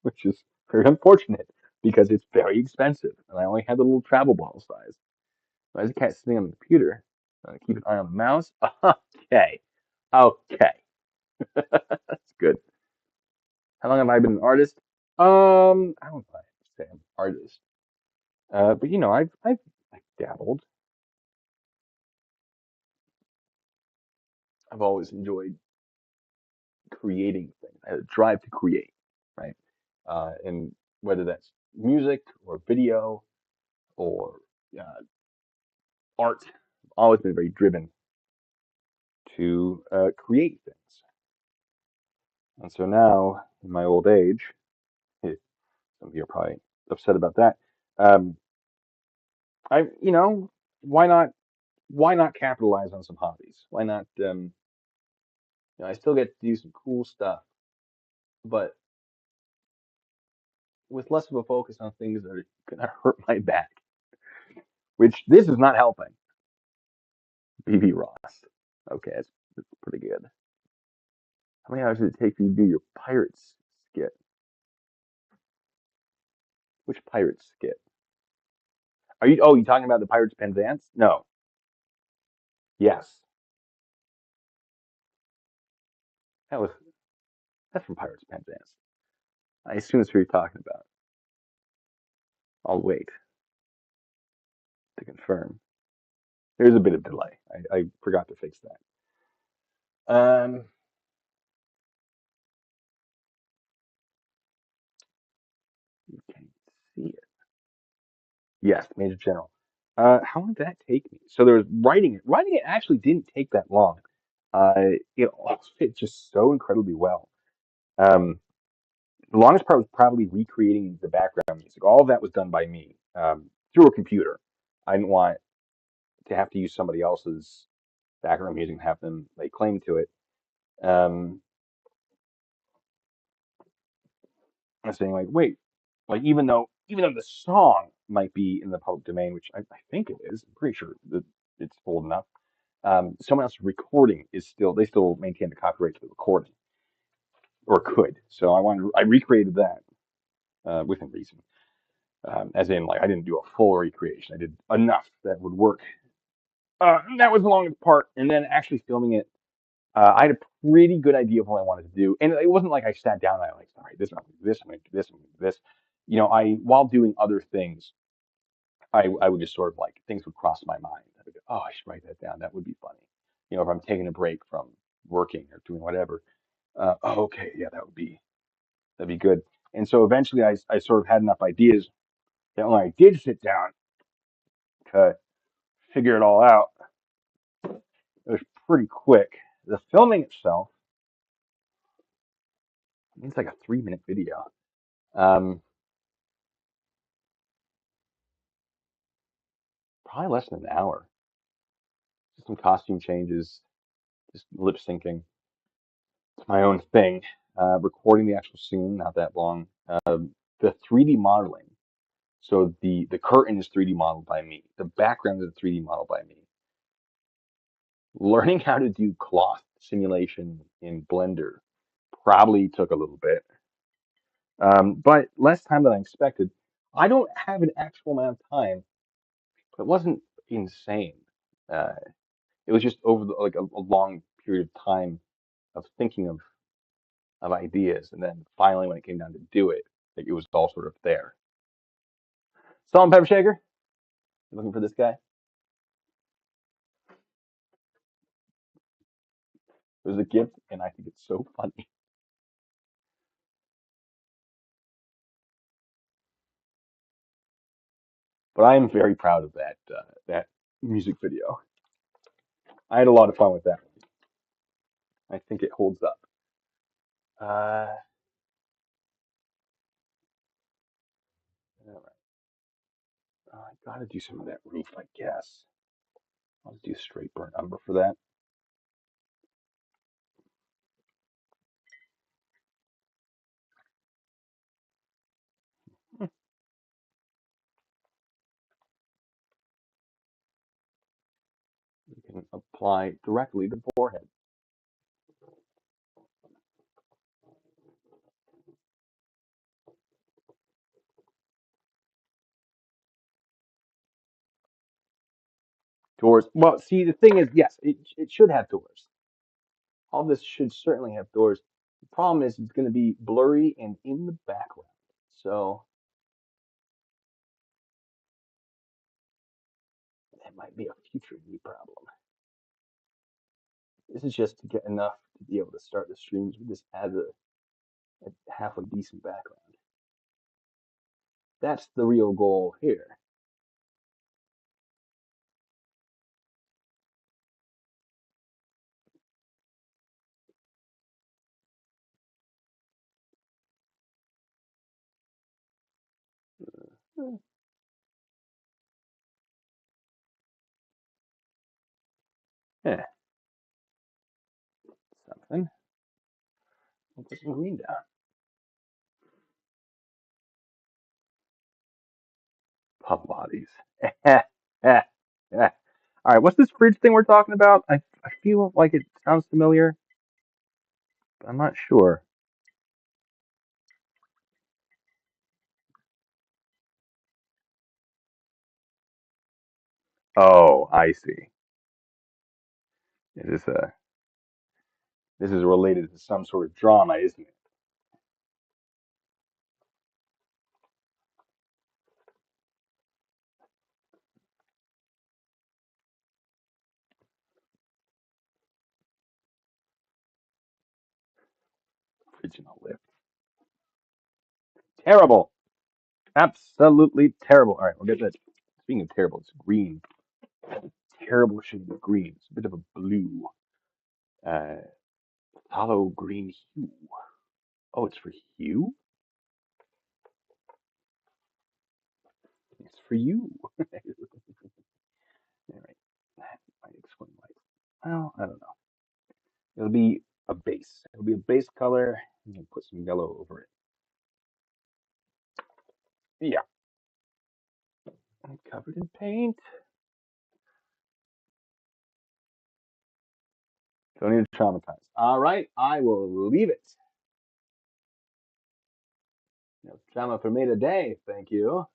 which is very unfortunate because it's very expensive, and I only had the little travel bottle size. Why is the cat sitting on the computer? Keep an eye on the mouse. Okay. Okay. That's good. How long have I been an artist? I don't know if I say I'm an artist. But I've dabbled. I've always enjoyed creating things. I had a drive to create, right? And whether that's music or video or uh, art, I've always been very driven to create things. And so now, in my old age, some of you are probably upset about that. Um, you know, why not? Why not capitalize on some hobbies? Why not? I still get to do some cool stuff, but with less of a focus on things that are gonna hurt my back. Which this is not helping. BB Ross. Okay, that's pretty good. How many hours did it take for you to do your pirates skit? Which pirates skit? Are you? Oh, you talking about the Pirates Penzance? No. Yes, that was that's from Pirates Penzance. I assume it's who you're talking about. I'll wait to confirm. There's a bit of delay. I forgot to fix that. You can't see it. Yes, Major General. How long did that take me? So there was writing it. Writing it actually didn't take that long. It all fit just so incredibly well. Um, the longest part was probably recreating the background music. All of that was done by me through a computer. I didn't want to have to use somebody else's background music and have them lay claim to it. Um, I'm saying like, wait, like even though the song might be in the public domain, which I think it is, I'm pretty sure that it's old enough. Someone else's recording is still they still maintain the copyright to the recording or could. So I recreated that within reason, as in like I didn't do a full recreation. I did enough that would work. That was the longest part, and then actually filming it. I had a pretty good idea of what I wanted to do, and it wasn't like I sat down and I like, all right, this I'm gonna do this, I'm gonna do this, I'm gonna do this. I while doing other things, I would just sort of like things would cross my mind. I would go, oh, I should write that down. That would be funny. If I'm taking a break from working or doing whatever. Oh, okay, yeah, that'd be good. And so eventually, I sort of had enough ideas that when I did sit down to figure it all out, it was pretty quick. The filming itself, it's like a 3-minute video. Um, Probably less than an hour. Just some costume changes, just lip syncing. It's my own thing. Recording the actual scene, not that long. The 3D modeling. So the curtain is 3D modeled by me. The background is 3D modeled by me. Learning how to do cloth simulation in Blender probably took a little bit, but less time than I expected. I don't have an actual amount of time, but it wasn't insane. Uh, it was just over like a long period of time of thinking of ideas, and then finally when it came down to do it, like it was all sort of there. Salt and pepper shaker. You looking for this guy? It was a gift, and I think it's so funny. But I am very proud of that music video. I had a lot of fun with that. I think it holds up. Uh, all right. I gotta do some of that roof, I guess. I'll just do a straight burnt umber for that. You can apply directly to the forehead. Doors. Well, see, the thing is, yes, it should have doors. All this should certainly have doors. The problem is it's going to be blurry and in the background. So that might be a future me problem. This is just to get enough to be able to start the streams with this as a halfway decent background. That's the real goal here. Yeah, something. I'll put some green down. Pub bodies. All right, what's this fridge thing we're talking about? I feel like it sounds familiar, but I'm not sure. Oh, I see. Is this is related to some sort of drama, isn't it? Original lift. Terrible. Absolutely terrible. All right, we'll get that. Speaking of terrible, it's green. Terrible shade of green. It's a bit of a blue. Uh, hollow green hue. Oh, it's for Hue? It's for you. All right. That might explain why. Well, I don't know. It'll be a base. It'll be a base color. And then put some yellow over it. Yeah. I'm covered in paint. Don't even traumatize. All right. I will leave it. No trauma for me today. Thank you.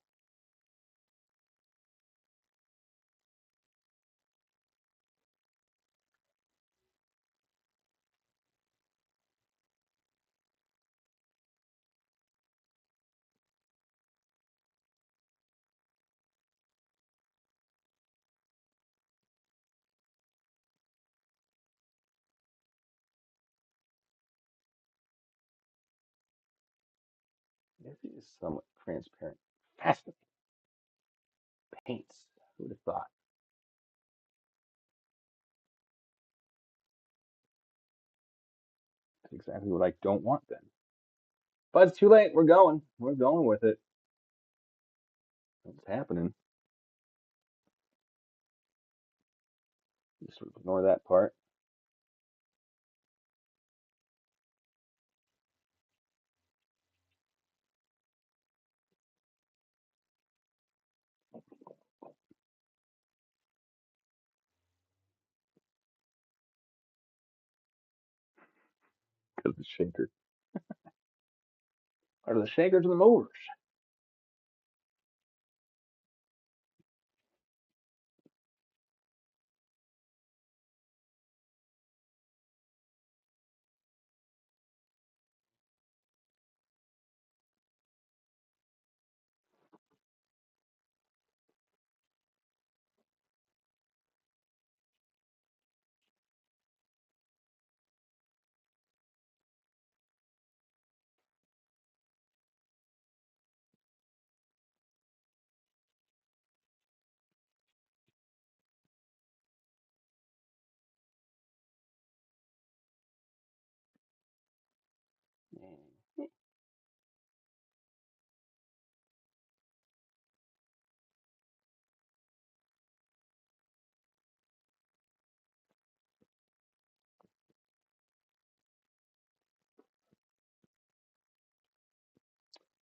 This is somewhat transparent. Fascinating. Paints. Who would have thought? That's exactly what I don't want then. But it's too late. We're going. We're going with it. What's happening? Just sort of ignore that part. Because the shaker. Are the shakers and the movers?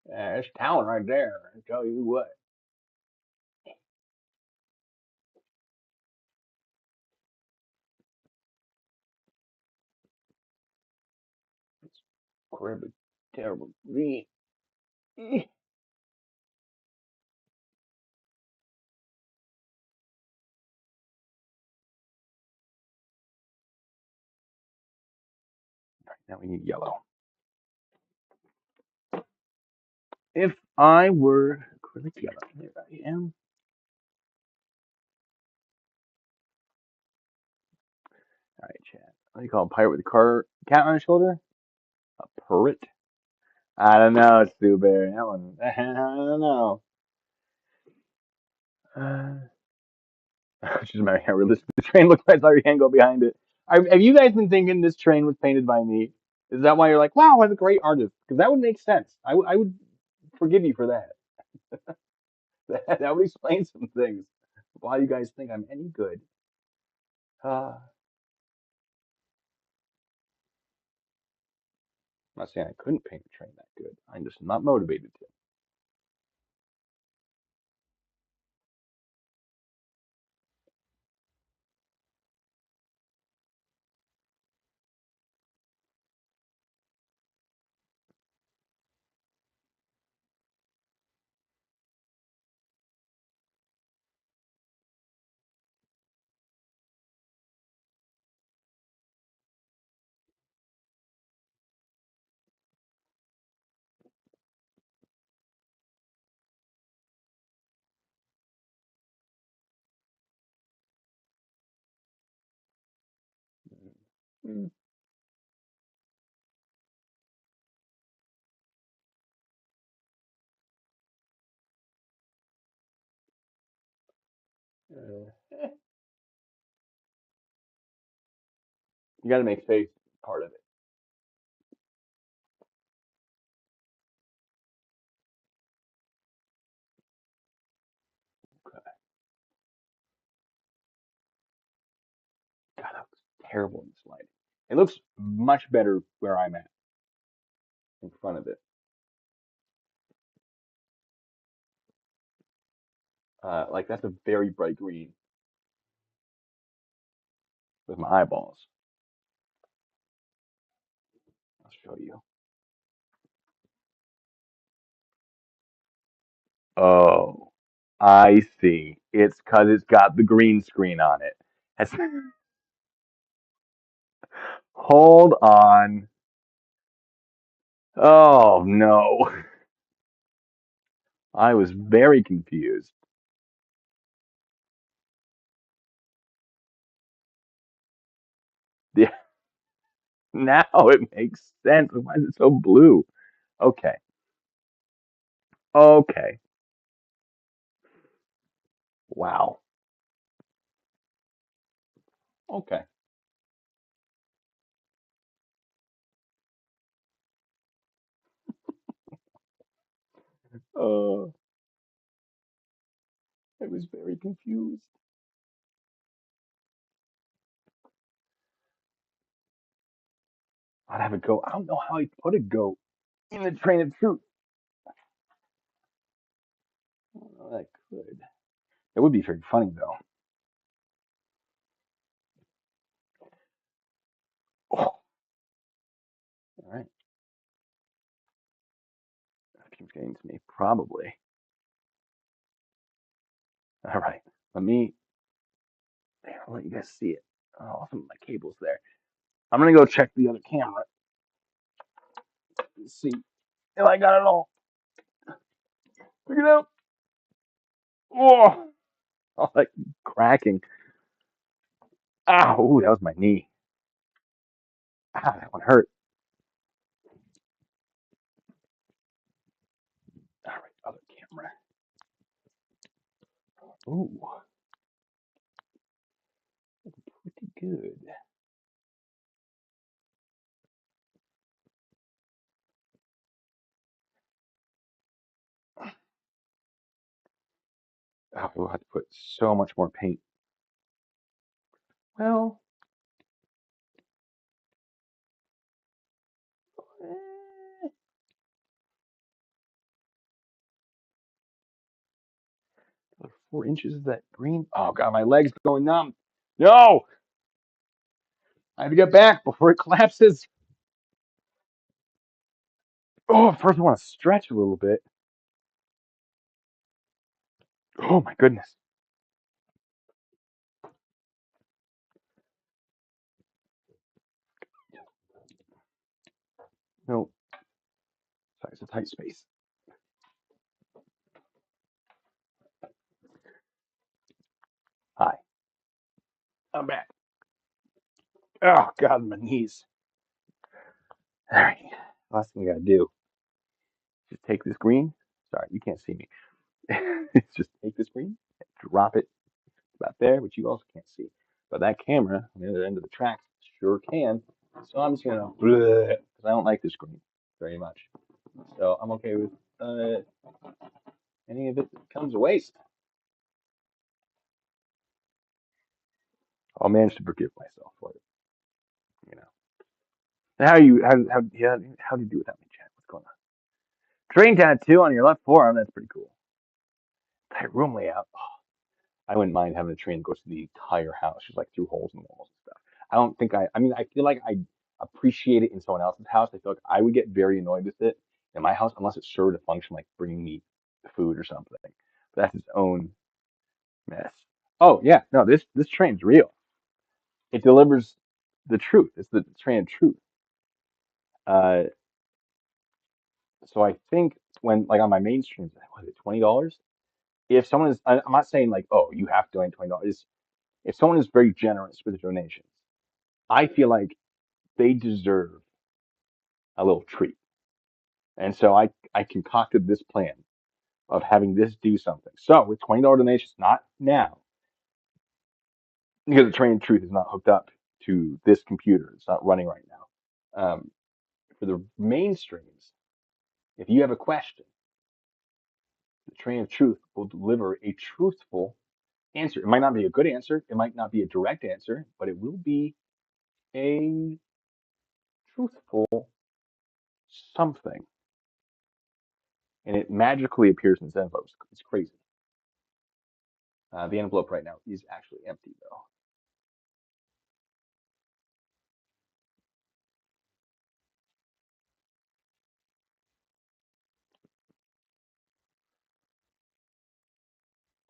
There's talent right there. I tell you what. It's incredibly terrible green. Right now we need yellow. If I were acrylic yellow, there I am. All right, Chad. What do you call a pirate with a cat on his shoulder? A pirate? I don't know, Stu Bear. That one, I don't know. Just imagine how realistic the train looks. I saw your hand go behind it. Have you guys been thinking this train was painted by me? Is that why you're like, wow, I'm a great artist? Because that would make sense. I would forgive you for that. That would explain some things. Why you guys think I'm any good? I'm not saying I couldn't paint a train that good. I'm just not motivated to. Mm. You got to make faith part of it. Okay. God, that looks terrible in this lighting. It looks much better where I'm at in front of it. Like that's a very bright green with my eyeballs. I'll show you. Oh, I see. It's because it's got the green screen on it. Has- Hold on. Oh no. I was very confused. Yeah, now it makes sense. Why is it so blue? Okay. Okay. Wow. Okay. Uh, I was very confused. I'd have a goat. I don't know how I put a goat in the train of truth. I don't know I could. It would be very funny though. Oh, all right. That keeps getting to me. Probably. All right. Let me. There, I'll let you guys see it. Oh, some of my cables there. I'm gonna go check the other camera and see if I got it all. Look it out. Oh, all that cracking. Ah, ooh, that was my knee. Ah, that one hurt. All right, other camera. Ooh, pretty good. Oh, we'll have to put so much more paint. Well, eh, 4 inches of that green. Oh god, my leg's going numb. No, I have to get back before it collapses. Oh, first I want to stretch a little bit. Oh my goodness. No, sorry, it's a tight space. Hi, I'm back. Oh god, my knees. All right, last thing we gotta do is just take this green. Sorry, you can't see me. Just take this green, drop it about there, which you also can't see. But that camera on the other end of the tracks sure can. So I'm just gonna because I don't like this green very much. So I'm okay with any of it that comes to waste. I'll manage to forgive myself for it. You know. How do you do without me, Chad? What's going on? Train tattoo on your left forearm. That's pretty cool. Tight room layout. I wouldn't mind having a train that goes through the entire house, just like through holes in the walls and stuff. I don't think I mean, I feel like I appreciate it in someone else's house. I feel like I would get very annoyed with it in my house unless it served a function like bringing me food or something. But that's its own mess. Oh yeah, no, this train's real. It delivers the truth. It's the train of truth. Uh, so I think when like on my mainstream, was it $20? If someone is, I'm not saying like, oh, you have to donate $20. If someone is very generous with their donations, I feel like they deserve a little treat. And so I concocted this plan of having this do something. So with $20 donations, not now, because the train of truth is not hooked up to this computer. It's not running right now. For the mainstreams, if you have a question, the train of truth will deliver a truthful answer. It might not be a good answer, it might not be a direct answer, but it will be a truthful something. And it magically appears in this envelope. It's crazy. The envelope right now is actually empty, though.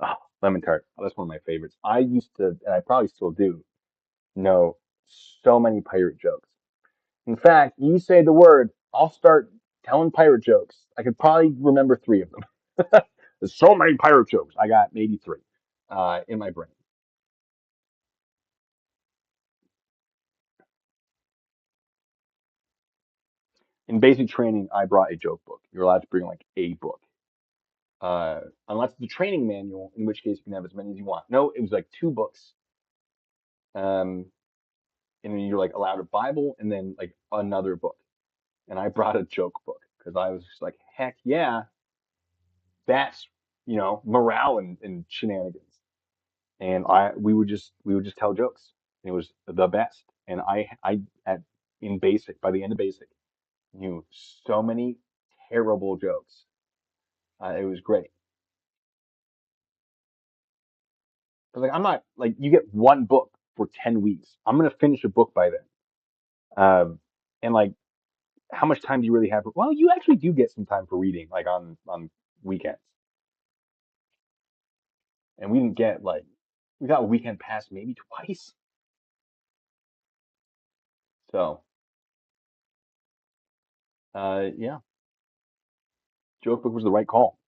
Oh, lemon tart. Oh, that's one of my favorites. I used to, and I probably still do, know so many pirate jokes. In fact, you say the word, I'll start telling pirate jokes. I could probably remember three of them. There's so many pirate jokes. I got maybe three in my brain. In basic training, I brought a joke book. You're allowed to bring like a book, unless it's a training manual, in which case you can have as many as you want. No, it was like two books, um, and then you're like allowed a Bible and then like another book. And I brought a joke book because I was just like, heck yeah, that's morale and shenanigans. And we would just tell jokes. It was the best. And I at in basic by the end of basic knew so many terrible jokes. It was great. But like I'm not like you get one book for 10 weeks. I'm gonna finish a book by then. And like how much time do you really have? Well, you actually do get some time for reading, like on weekends. And we didn't get like we got a weekend pass maybe twice. So yeah, joke book was the right call.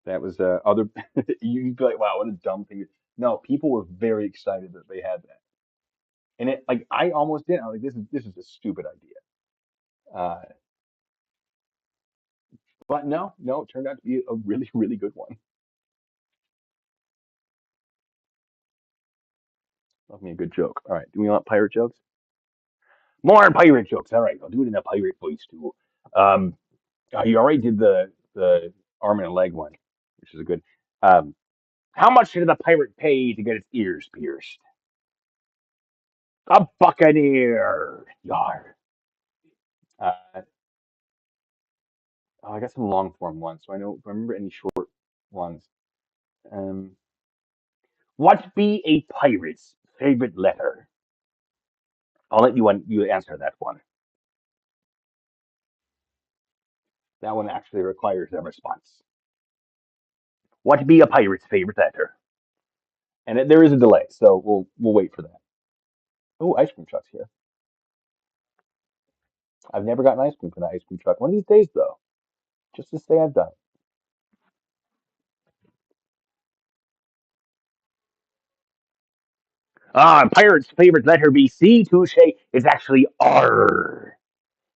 That was other you'd be like, wow, what a dumb thing. No, people were very excited that they had that. And it like I almost did. I was like, this is a stupid idea. Uh, but no, it turned out to be a really, really good one. Love me a good joke. All right, do we want pirate jokes? More pirate jokes. All right, I'll do it in a pirate voice too. Um, you already did the arm and a leg one, which is a good. Um, how much did the pirate pay to get its ears pierced? A buccaneer. Yar. Uh, oh, I got some long form ones, so I don't remember any short ones. Um, what be a pirate's favorite letter? I'll let you answer that one. That one actually requires a response. What be a pirate's favorite letter? And there is a delay, so we'll wait for that. Oh, ice cream truck's here. I've never gotten ice cream from that ice cream truck. One of these days, though, just to say I've done it. Pirate's favorite letter be C. Touche. It's actually R.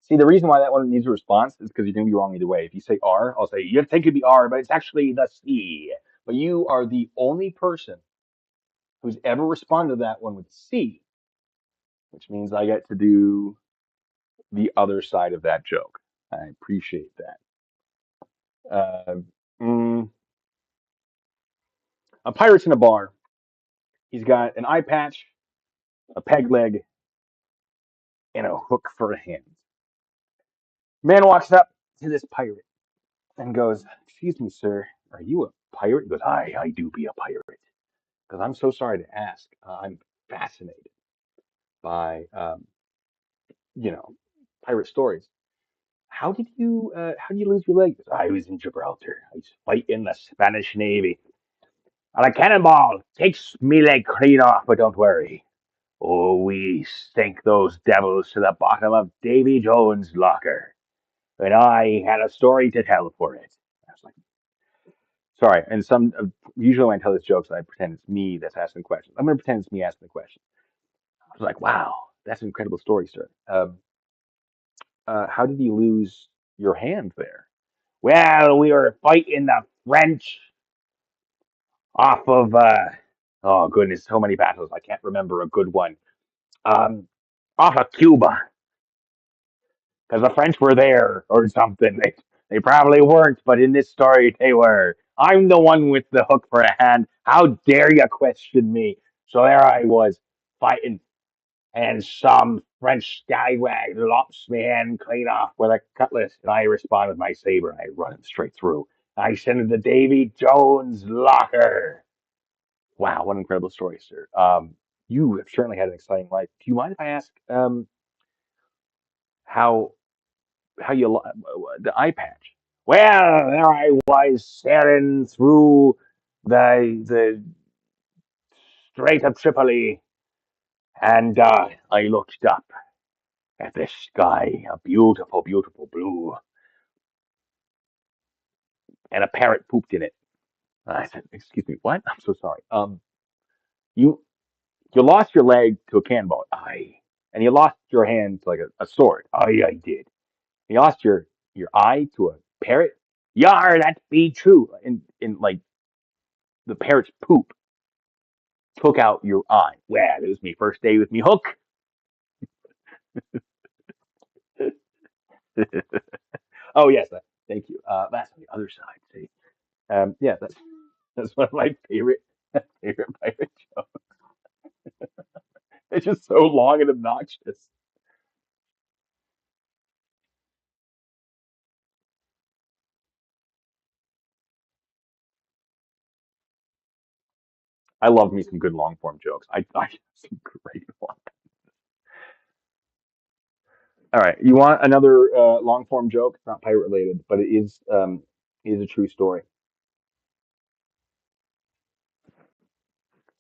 See, the reason why that one needs a response is because you're going to be wrong either way. If you say R, I'll say, you think it'd be R, but it's actually the C. But you are the only person who's ever responded to that one with C, which means I get to do the other side of that joke. I appreciate that. Mm, a pirate's in a bar. He's got an eye patch, a peg leg, and a hook for a hand. Man walks up to this pirate and goes, "Excuse me, sir, are you a pirate?" He goes, I do be a pirate. Because I'm so sorry to ask. I'm fascinated by, you know, pirate stories. How did you lose your leg? He goes, I was in Gibraltar. I was fighting the Spanish Navy. And a cannonball takes me leg clean off, but don't worry. Oh, we sank those devils to the bottom of Davy Jones' locker. And I had a story to tell for it. I was like, sorry. And usually when I tell these jokes, I pretend it's me that's asking questions. I'm going to pretend it's me asking the question. I was like, wow, that's an incredible story, sir. How did you lose your hand there? Well, we were fighting the French off of Oh goodness, so many battles. I can't remember a good one. Um, Off of Cuba, because the French were there or something. They probably weren't, but in this story they were. I'm the one with the hook for a hand. How dare you question me? So there I was fighting, and some French scallywag lops me hand clean off with a cutlass, and I respond with my saber, and I run him straight through. I send him to Davy Jones' locker. Wow, what an incredible story, sir. You have certainly had an exciting life. Do you mind if I ask how the eye patch? Well, there I was sailing through the Strait of Tripoli, and I looked up at the sky, a beautiful, beautiful blue, and a parrot pooped in it. I said, "Excuse me, what? I'm so sorry. You you lost your leg to a cannonball, aye, and you lost your hand to like a sword, aye, I did. You lost your eye to a parrot, yar, that be true. In like the parrot's poop took out your eye. Well, it was me first day with me hook. Oh yes, thank you. That's on the other side. See, yeah, that's one of my favorite pirate jokes. It's just so long and obnoxious. I love me some good long form jokes. I have some great ones. All right, you want another long form joke? It's not pirate related, but it is a true story.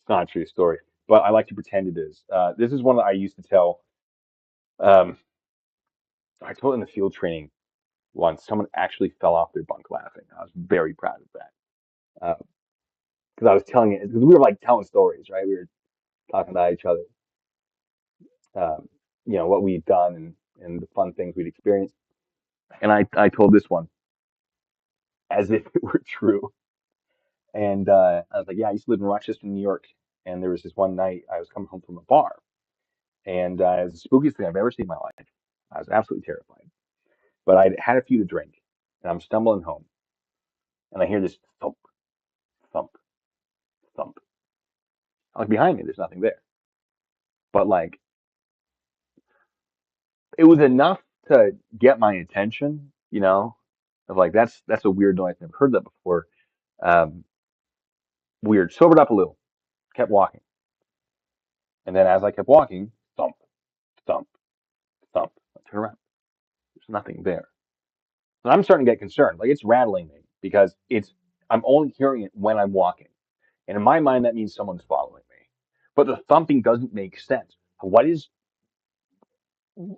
It's not a true story, but I like to pretend it is. This is one that I used to tell. Um, I told in the field training once. Someone actually fell off their bunk laughing. I was very proud of that because I was telling it because we were like telling stories, right? We were talking about each other, um, what we'd done and the fun things we'd experienced. And I told this one as if it were true. And I was like, yeah, I used to live in Rochester, New York. And there was this one night I was coming home from a bar, and it was the spookiest thing I've ever seen in my life. I was absolutely terrified. But I'd had a few to drink, and I'm stumbling home, and I hear this thump, thump, thump. Like behind me, there's nothing there. But like it was enough to get my attention, of like that's a weird noise. I've never heard that before. Um, Weird. Sobered up a little, kept walking. And then as I kept walking, thump, thump, thump. I turn around. There's nothing there. And I'm starting to get concerned. Like it's rattling me because I'm only hearing it when I'm walking. And in my mind, that means someone's following me. But the thumping doesn't make sense. What is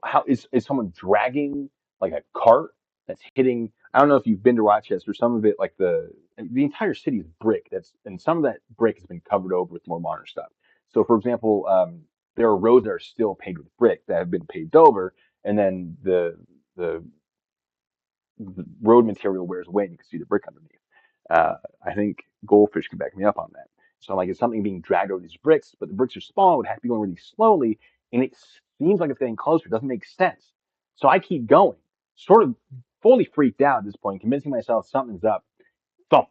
how is someone dragging like a cart that's hitting? I don't know if you've been to Rochester. Some of it, like the entire city is brick. And some of that brick has been covered over with more modern stuff. So, for example, there are roads that are still paved with brick that have been paved over, and then the road material wears away, and you can see the brick underneath. I think Goldfish can back me up on that. So like it's something being dragged over these bricks, but the bricks are small. It would have to be going really slowly, and it seems like it's getting closer. It doesn't make sense. So I keep going, sort of fully freaked out at this point, convincing myself something's up. Thump,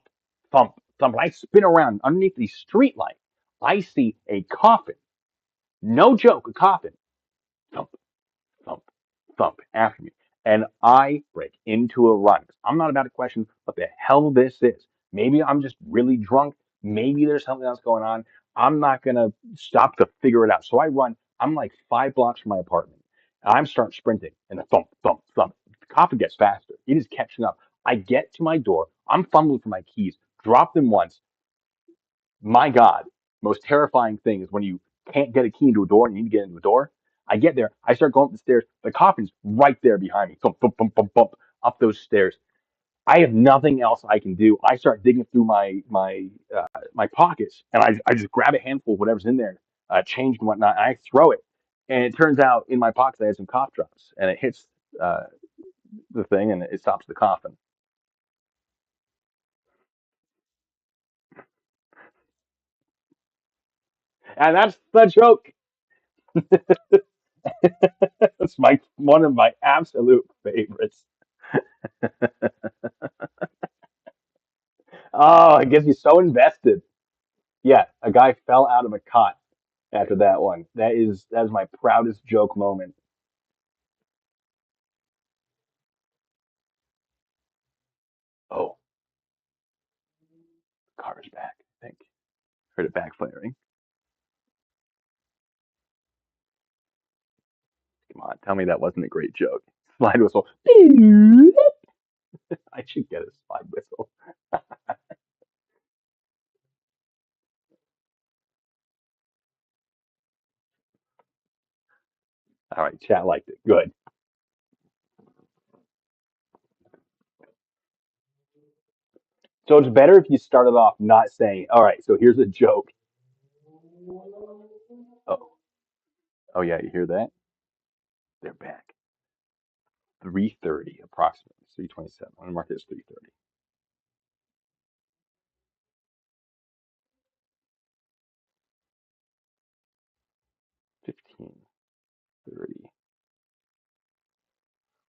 thump, thump. And I spin around underneath the street light. I see a coffin. No joke, a coffin. Thump, thump, thump after me. And I break into a run. I'm not about to question what the hell this is. Maybe I'm just really drunk. Maybe there's something else going on. I'm not going to stop to figure it out. So I run. I'm like 5 blocks from my apartment. And I'm starting sprinting. And the thump, thump, thump. The coffin gets faster. It is catching up. I get to my door. I'm fumbling for my keys. Drop them once. My God, most terrifying thing is when you can't get a key into a door and you need to get into a door. I get there, I start going up the stairs. The coffin's right there behind me. Thump, thump, thump, thump, thump, up those stairs. I have nothing else I can do. I start digging through my pockets, and I just grab a handful of whatever's in there, change and whatnot, and I throw it. And it turns out in my pockets I had some cough drops, and it hits uh, the thing, and it stops the coughing. And that's the joke. It's my one of my absolute favorites. Oh, it gets you so invested. Yeah, a guy fell out of a cot after that one. That is my proudest joke moment. Oh, the car is back. I think heard it backfiring. Come on, tell me that wasn't a great joke. Slide whistle. I should get a slide whistle. All right, chat liked it. Good. So it's better if you started off not saying, "All right, so here's a joke." Oh, oh yeah, you hear that? They're back. 3:30 approximately. 3:27. I'm gonna mark it as 3:30. 15:30.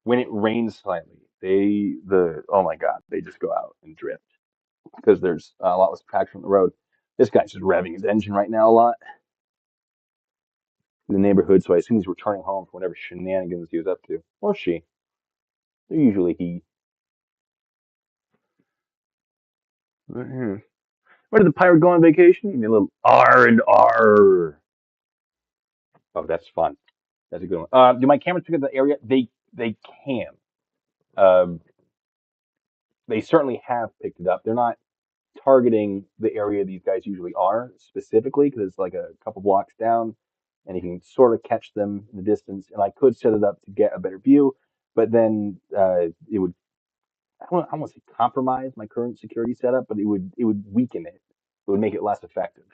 When it rains slightly, oh my God, they just go out and drift because there's a lot less traction on the road. This guy's just revving his engine right now a lot in the neighborhood, so I assume he's returning home from whatever shenanigans he was up to. Or she. They're usually he. Where did the pirate go on vacation? Give me a little R and R. Oh, that's fun. That's a good one. Do my cameras pick up the area? They can. Um, they certainly have picked it up. They're not targeting the area these guys usually are specifically because it's like a couple blocks down and you can sort of catch them in the distance. And I could set it up to get a better view, but then it would, I won't say compromise my current security setup, but it would weaken it. It would make it less effective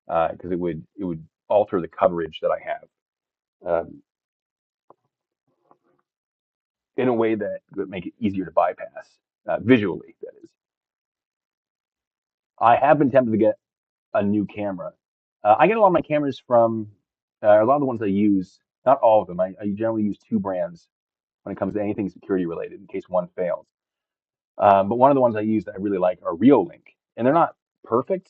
because it would alter the coverage that I have in a way that would make it easier to bypass visually. That is, I have been tempted to get a new camera. I get a lot of my cameras from a lot of the ones I use, not all of them. I generally use two brands when it comes to anything security related in case one fails. But one of the ones I use that I really like are Reolink, and they're not perfect.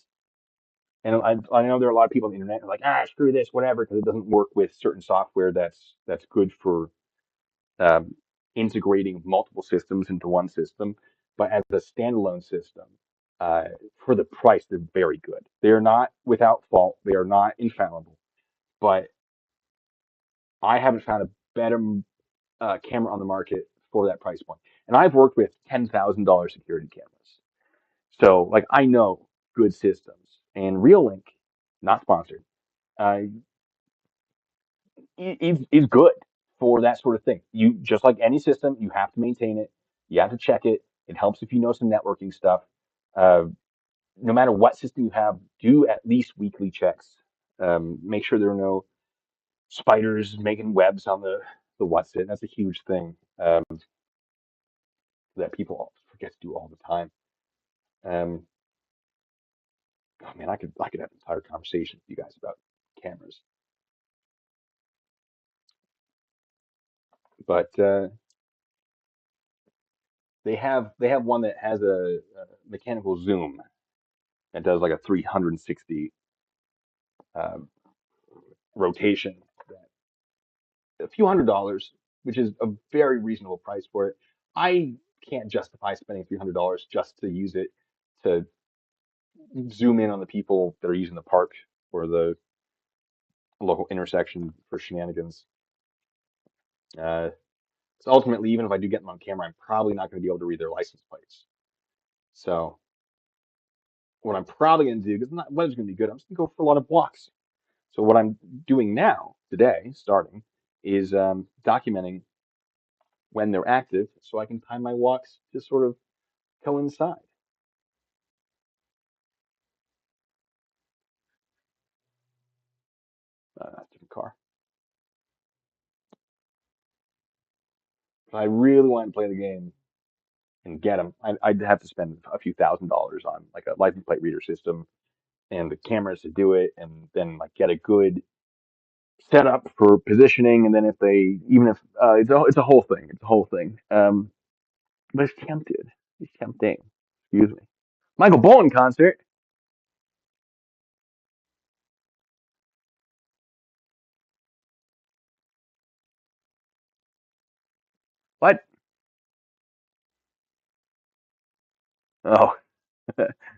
And I know there are a lot of people on the internet who are like, screw this, whatever, because it doesn't work with certain software that's good for um, integrating multiple systems into one system. But as a standalone system, uh, for the price, they're very good. They are not without fault. They are not infallible. But I haven't found a better camera on the market for that price point. And I've worked with $10,000 security cameras. So, like, I know good systems. And Reolink, not sponsored, uh, is good for that sort of thing. You just like any system, you have to maintain it. You have to check it. It helps if you know some networking stuff. Uh, no matter what system you have, do at least weekly checks. Make sure there are no spiders making webs on the what's it. That's a huge thing that people forget to do all the time. Um, oh man, I could have an entire conversation with you guys about cameras, but they have one that has a mechanical zoom that does like a 360 uh, rotation, a few $100s, which is a very reasonable price for it. I can't justify spending $300 just to use it to zoom in on the people that are using the park or the local intersection for shenanigans. So ultimately, even if I do get them on camera, I'm probably not going to be able to read their license plates. So what I'm probably going to do, because not weather's going to be good, I'm just going to go for a lot of walks. So what I'm doing now, today, starting, is documenting when they're active, so I can time my walks to sort of coincide. Different car. If I really wanted to play the game and get them, I'd have to spend a few $1,000s on like a license plate reader system and the cameras to do it, and then like get a good setup for positioning, and then if they even if it's a whole thing, it's a whole thing. But it's tempted, it's tempting. Excuse me. Michael Bolton concert. What? Oh,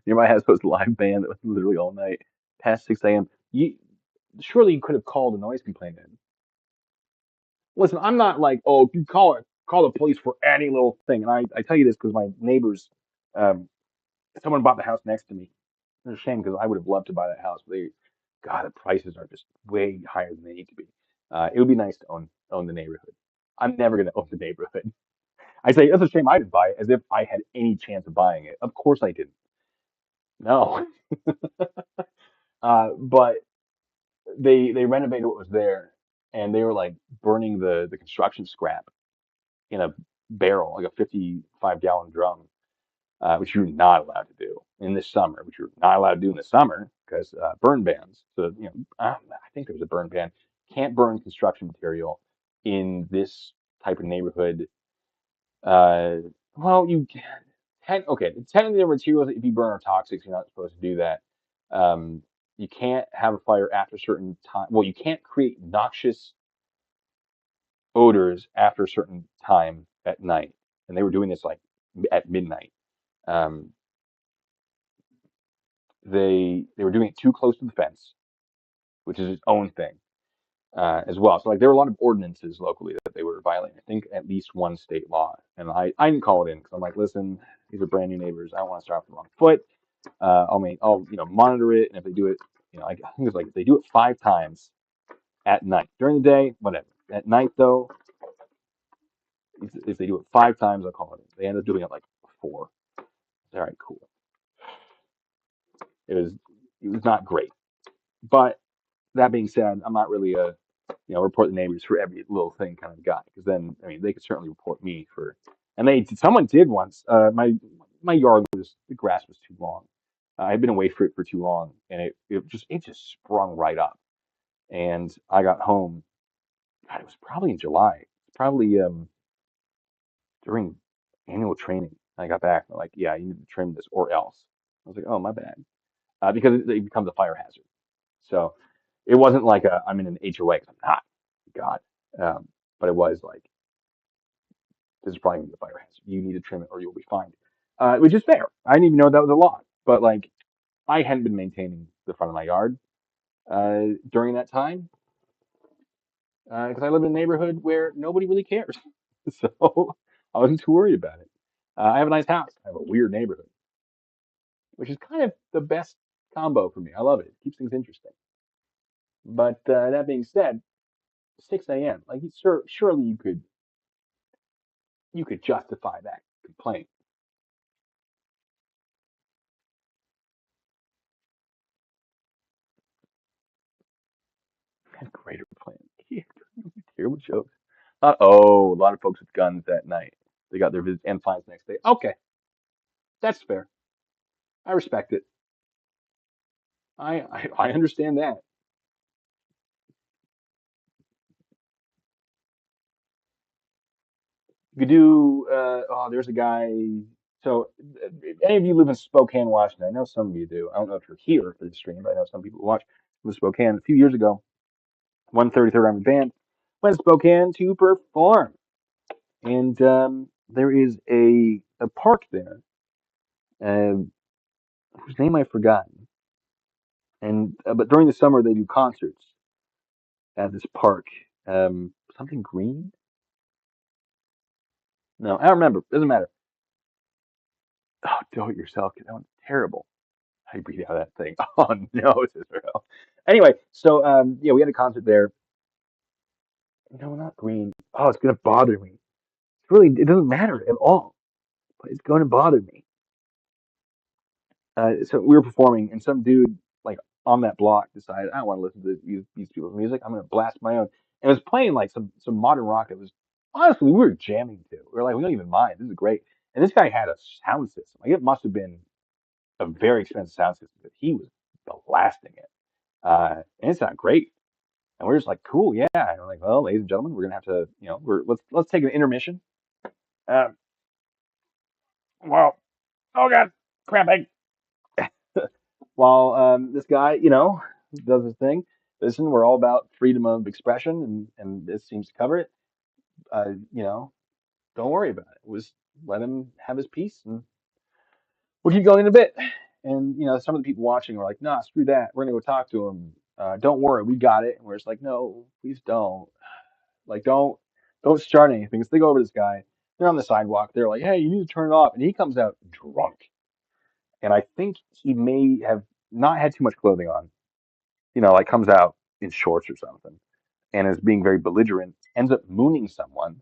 near my house was a live band that was literally all night past 6 a.m. You surely you could have called a noise complaint in. Listen, I'm not like, oh, you call the police for any little thing. And I tell you this because my neighbors, um, someone bought the house next to me. It's a shame because I would have loved to buy that house. But God, the prices are just way higher than they need to be. It would be nice to own the neighborhood. I'm never going to own the neighborhood. I say it's a shame I didn't buy it, as if I had any chance of buying it. Of course I didn't. No, but they renovated what was there, and they were like burning the construction scrap in a barrel, like a 55-gallon drum, which you're not allowed to do in this summer, which you're not allowed to do in the summer because burn bans. So, I think there was a burn ban. Can't burn construction material in this type of neighborhood. Uh, well, you can. Okay, technically, the materials that if you burn are toxic, so you're not supposed to do that. Um, you can't have a fire after a certain time. Well, you can't create noxious odors after a certain time at night. And they were doing this like at midnight. Um, they were doing it too close to the fence, which is its own thing as well. So like there were a lot of ordinances locally that they were violating. I think at least one state law, and I didn't call it in because I'm like, listen, these are brand new neighbors. I don't want to start off the wrong foot. I'll monitor it, and if they do it, I think it's like if they do it 5 times at night during the day, whatever. At night though, if they do it 5 times, I'll call it in. They end up doing it like 4. All right, cool. It was it was not great, but that being said, I'm not really a report the neighbors for every little thing kind of guy because then I mean they could certainly report me for and they someone did once. My yard was the grass was too long. I'd been away for it for too long, and it just sprung right up. And I got home. God, it was probably in July. Probably during annual training. I got back. They're like, yeah, you need to trim this or else. I was like, oh my bad, because it becomes a fire hazard. So it wasn't like I'm in an HOA 'cause I'm not, God. But it was like, this is probably gonna be a fire hazard. You need to trim it or you'll be fined. Which is fair. I didn't even know that was a law. But like, I hadn't been maintaining the front of my yard during that time because I live in a neighborhood where nobody really cares. So I wasn't too worried about it. I have a nice house. I have a weird neighborhood, which is kind of the best combo for me. I love it. It keeps things interesting. But that being said, 6 a.m. Like surely you could justify that complaint. Greater complaint. Terrible jokes. Oh, a lot of folks with guns that night. They got their visits and fines next day. Okay, that's fair. I respect it. I understand that. You could do. Oh, there's a guy. So, if any of you live in Spokane, Washington, I know some of you do. I don't know if you're here for the stream, but I know some people watch from Spokane. A few years ago, 133rd Army Band went to Spokane to perform. And there is a park there, uh, whose name I've forgotten. And but during the summer they do concerts at this park. Something green? No, I don't remember. Doesn't matter. Oh, do it yourself. That one's terrible. How do you breathe out of that thing? Oh no, Israel. Anyway, so yeah, we had a concert there. No, not green. Oh, it's gonna bother me. It's really, it doesn't matter at all, but it's going to bother me. So we were performing, and some dude like on that block decided I don't want to listen to these people's music. I'm gonna blast my own, and it was playing like some modern rock that was honestly we were jamming to. We were like, we don't even mind. This is great. And this guy had a sound system. Like it must have been a very expensive sound system that he was blasting it. And it's not great. And we're just like, cool, yeah. And we're like, well, ladies and gentlemen, we're gonna have to, let's take an intermission. Uh, well, oh God, cramping. While this guy, does his thing. Listen, we're all about freedom of expression, and this seems to cover it. Uh, you know, don't worry about it. Was let him have his piece, and we'll keep going in a bit. And some of the people watching were like, "Nah, screw that. We're gonna go talk to him. Don't worry, we got it." And we're just like, "No, please don't. Like, don't start anything." So they go over to this guy. They're on the sidewalk. They're like, "Hey, you need to turn it off." And he comes out drunk, and I think he may have not had too much clothing on. Like comes out in shorts or something, and is being very belligerent. Ends up mooning someone,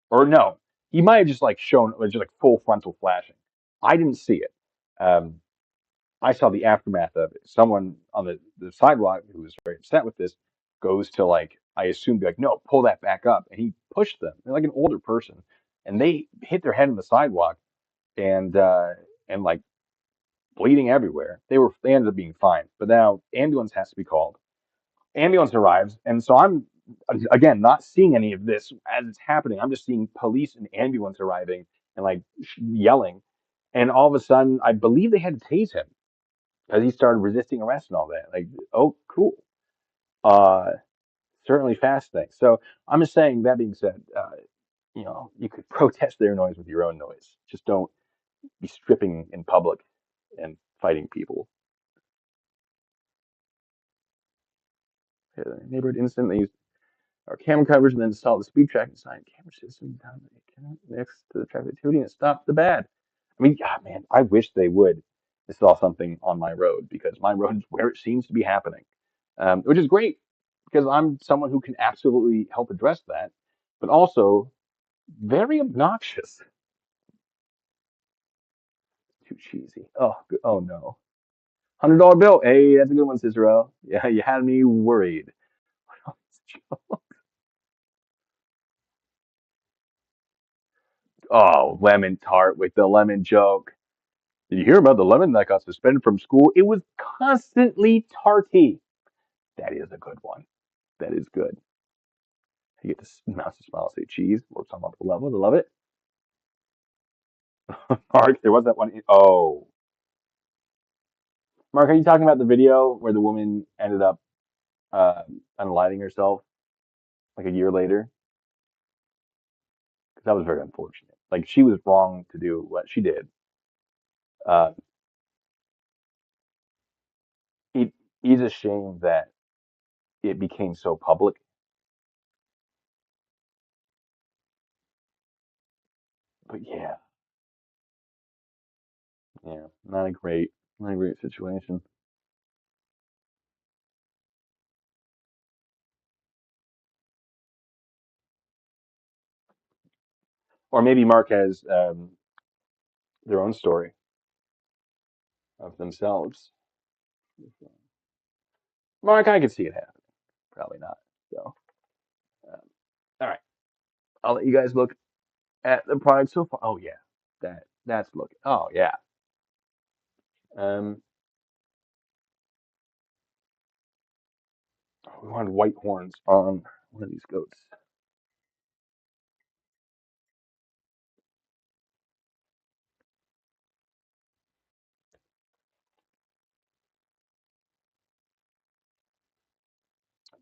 or no, he might have just like shown just like full frontal flashing. I didn't see it. Um, I saw the aftermath of it. Someone on the sidewalk who was very upset with this goes to like, I assume, be like, no, pull that back up. And he pushed them. They're like an older person. And they hit their head on the sidewalk and like bleeding everywhere. They ended up being fine. But now ambulance has to be called. Ambulance arrives, and so I'm again not seeing any of this as it's happening. I'm just seeing police and ambulance arriving and like yelling. And all of a sudden, I believe they had to tase him because he started resisting arrest and all that. Like, oh, cool. Uh, Certainly fascinating. So I'm just saying, that being said, you could protest their noise with your own noise. Just don't be stripping in public and fighting people. Neighborhood incident. They used our camera coverage and then install the speed tracking sign. Camera system down next to the traffic activity and stop the bad. I mean, God, man, I wish they would install something on my road because my road is where it seems to be happening, which is great because I'm someone who can absolutely help address that, but also very obnoxious. Too cheesy. Oh, oh no. $100 bill. Hey, that's a good one, Cicero. Yeah, you had me worried. Oh, lemon tart with the lemon joke. Did you hear about the lemon that got suspended from school? It was constantly tarty. That is a good one. That is good. You get to mouse to smile, say cheese. Works on multiple levels. I love it. Mark, there was that one. Oh, Mark, are you talking about the video where the woman ended up unalighting herself like a year later? Because that was very unfortunate. Like she was wrong to do what she did. Uh, it is a shame that it became so public. But yeah, yeah, not a great situation. Or maybe Mark has their own story of themselves. Mark, I could see it happening. Probably not. So, um, all right, I'll let you guys look at the product so far. Oh yeah, that's looking. Oh yeah. Um, we wanted white horns on one of these goats.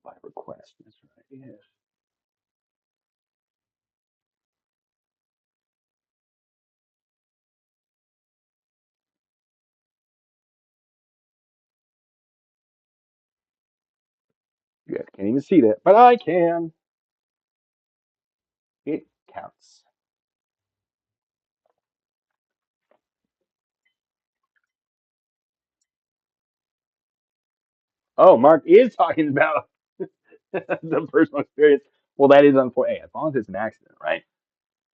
By request. That's right. Yes. You guys can't even see that, but I can. It counts. Oh, Mark is talking about the personal experience. Well, that is unfortunate. Hey, as long as it's an accident, right?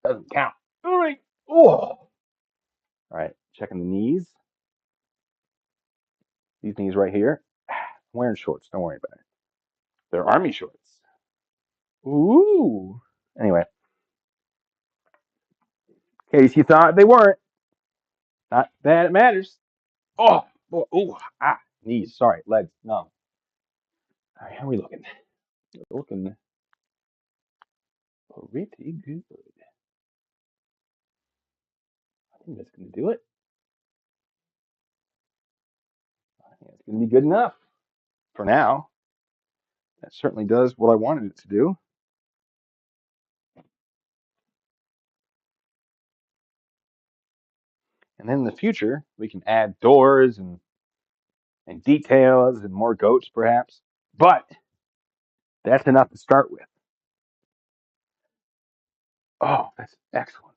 Doesn't count. All right. Oh. All right. Checking the knees. These knees right here. I'm wearing shorts. Don't worry about it. They're army shorts. Ooh. Anyway, in case you thought they weren't, not that it matters. Oh, boy. Ooh. Ah. Knees, sorry, legs, no. All right, how are we looking? We're looking pretty good. I think that's gonna do it. I think it's gonna be good enough for now. That certainly does what I wanted it to do. And then in the future, we can add doors and details and more goats, perhaps. But that's enough to start with. Oh, that's excellent.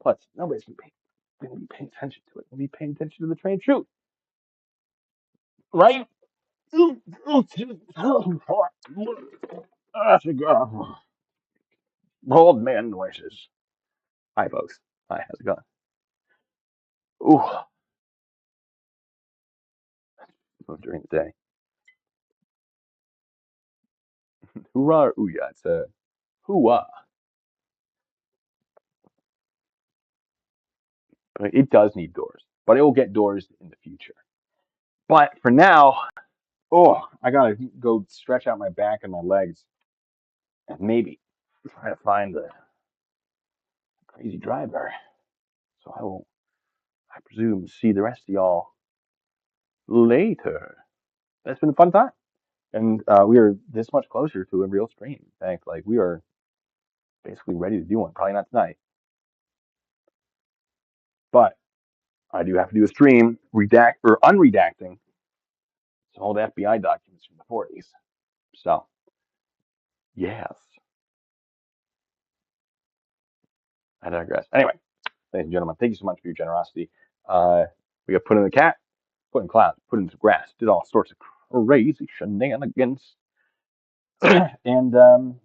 Plus, nobody's gonna be paying attention to it. We'll be paying attention to the train. Shoot, right? Old man noises. Hi, folks. Hi, how's it going? Ooh, during the day. Hoorah or ooh yeah, it's a hoo-ah. It does need doors, but it will get doors in the future. But for now, oh, I gotta go stretch out my back and my legs and maybe try to find the crazy driver. So I will, I presume, see the rest of y'all later. That's been a fun time. And we are this much closer to a real stream. In fact, like we are basically ready to do one. Probably not tonight, but I do have to do a stream redact or unredacting some old FBI documents from the 40s. So yes, I digress. Anyway, ladies and gentlemen, thank you so much for your generosity. We got put in the cat, put in clouds, put into grass, did all sorts of crazy shenanigans, and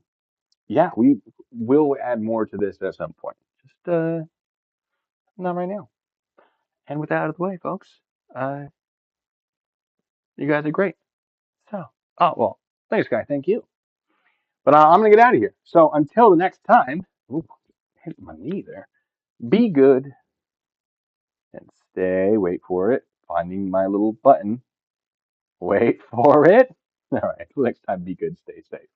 yeah, we will add more to this at some point. Just not right now. And with that out of the way, folks, uh, you guys are great. So, oh well, thanks, guy. Thank you. But I'm gonna get out of here. So until the next time, ooh, hit my knee there. Be good and stay. Wait for it. Finding my little button. Wait for it. All right. Till next time, be good. Stay safe.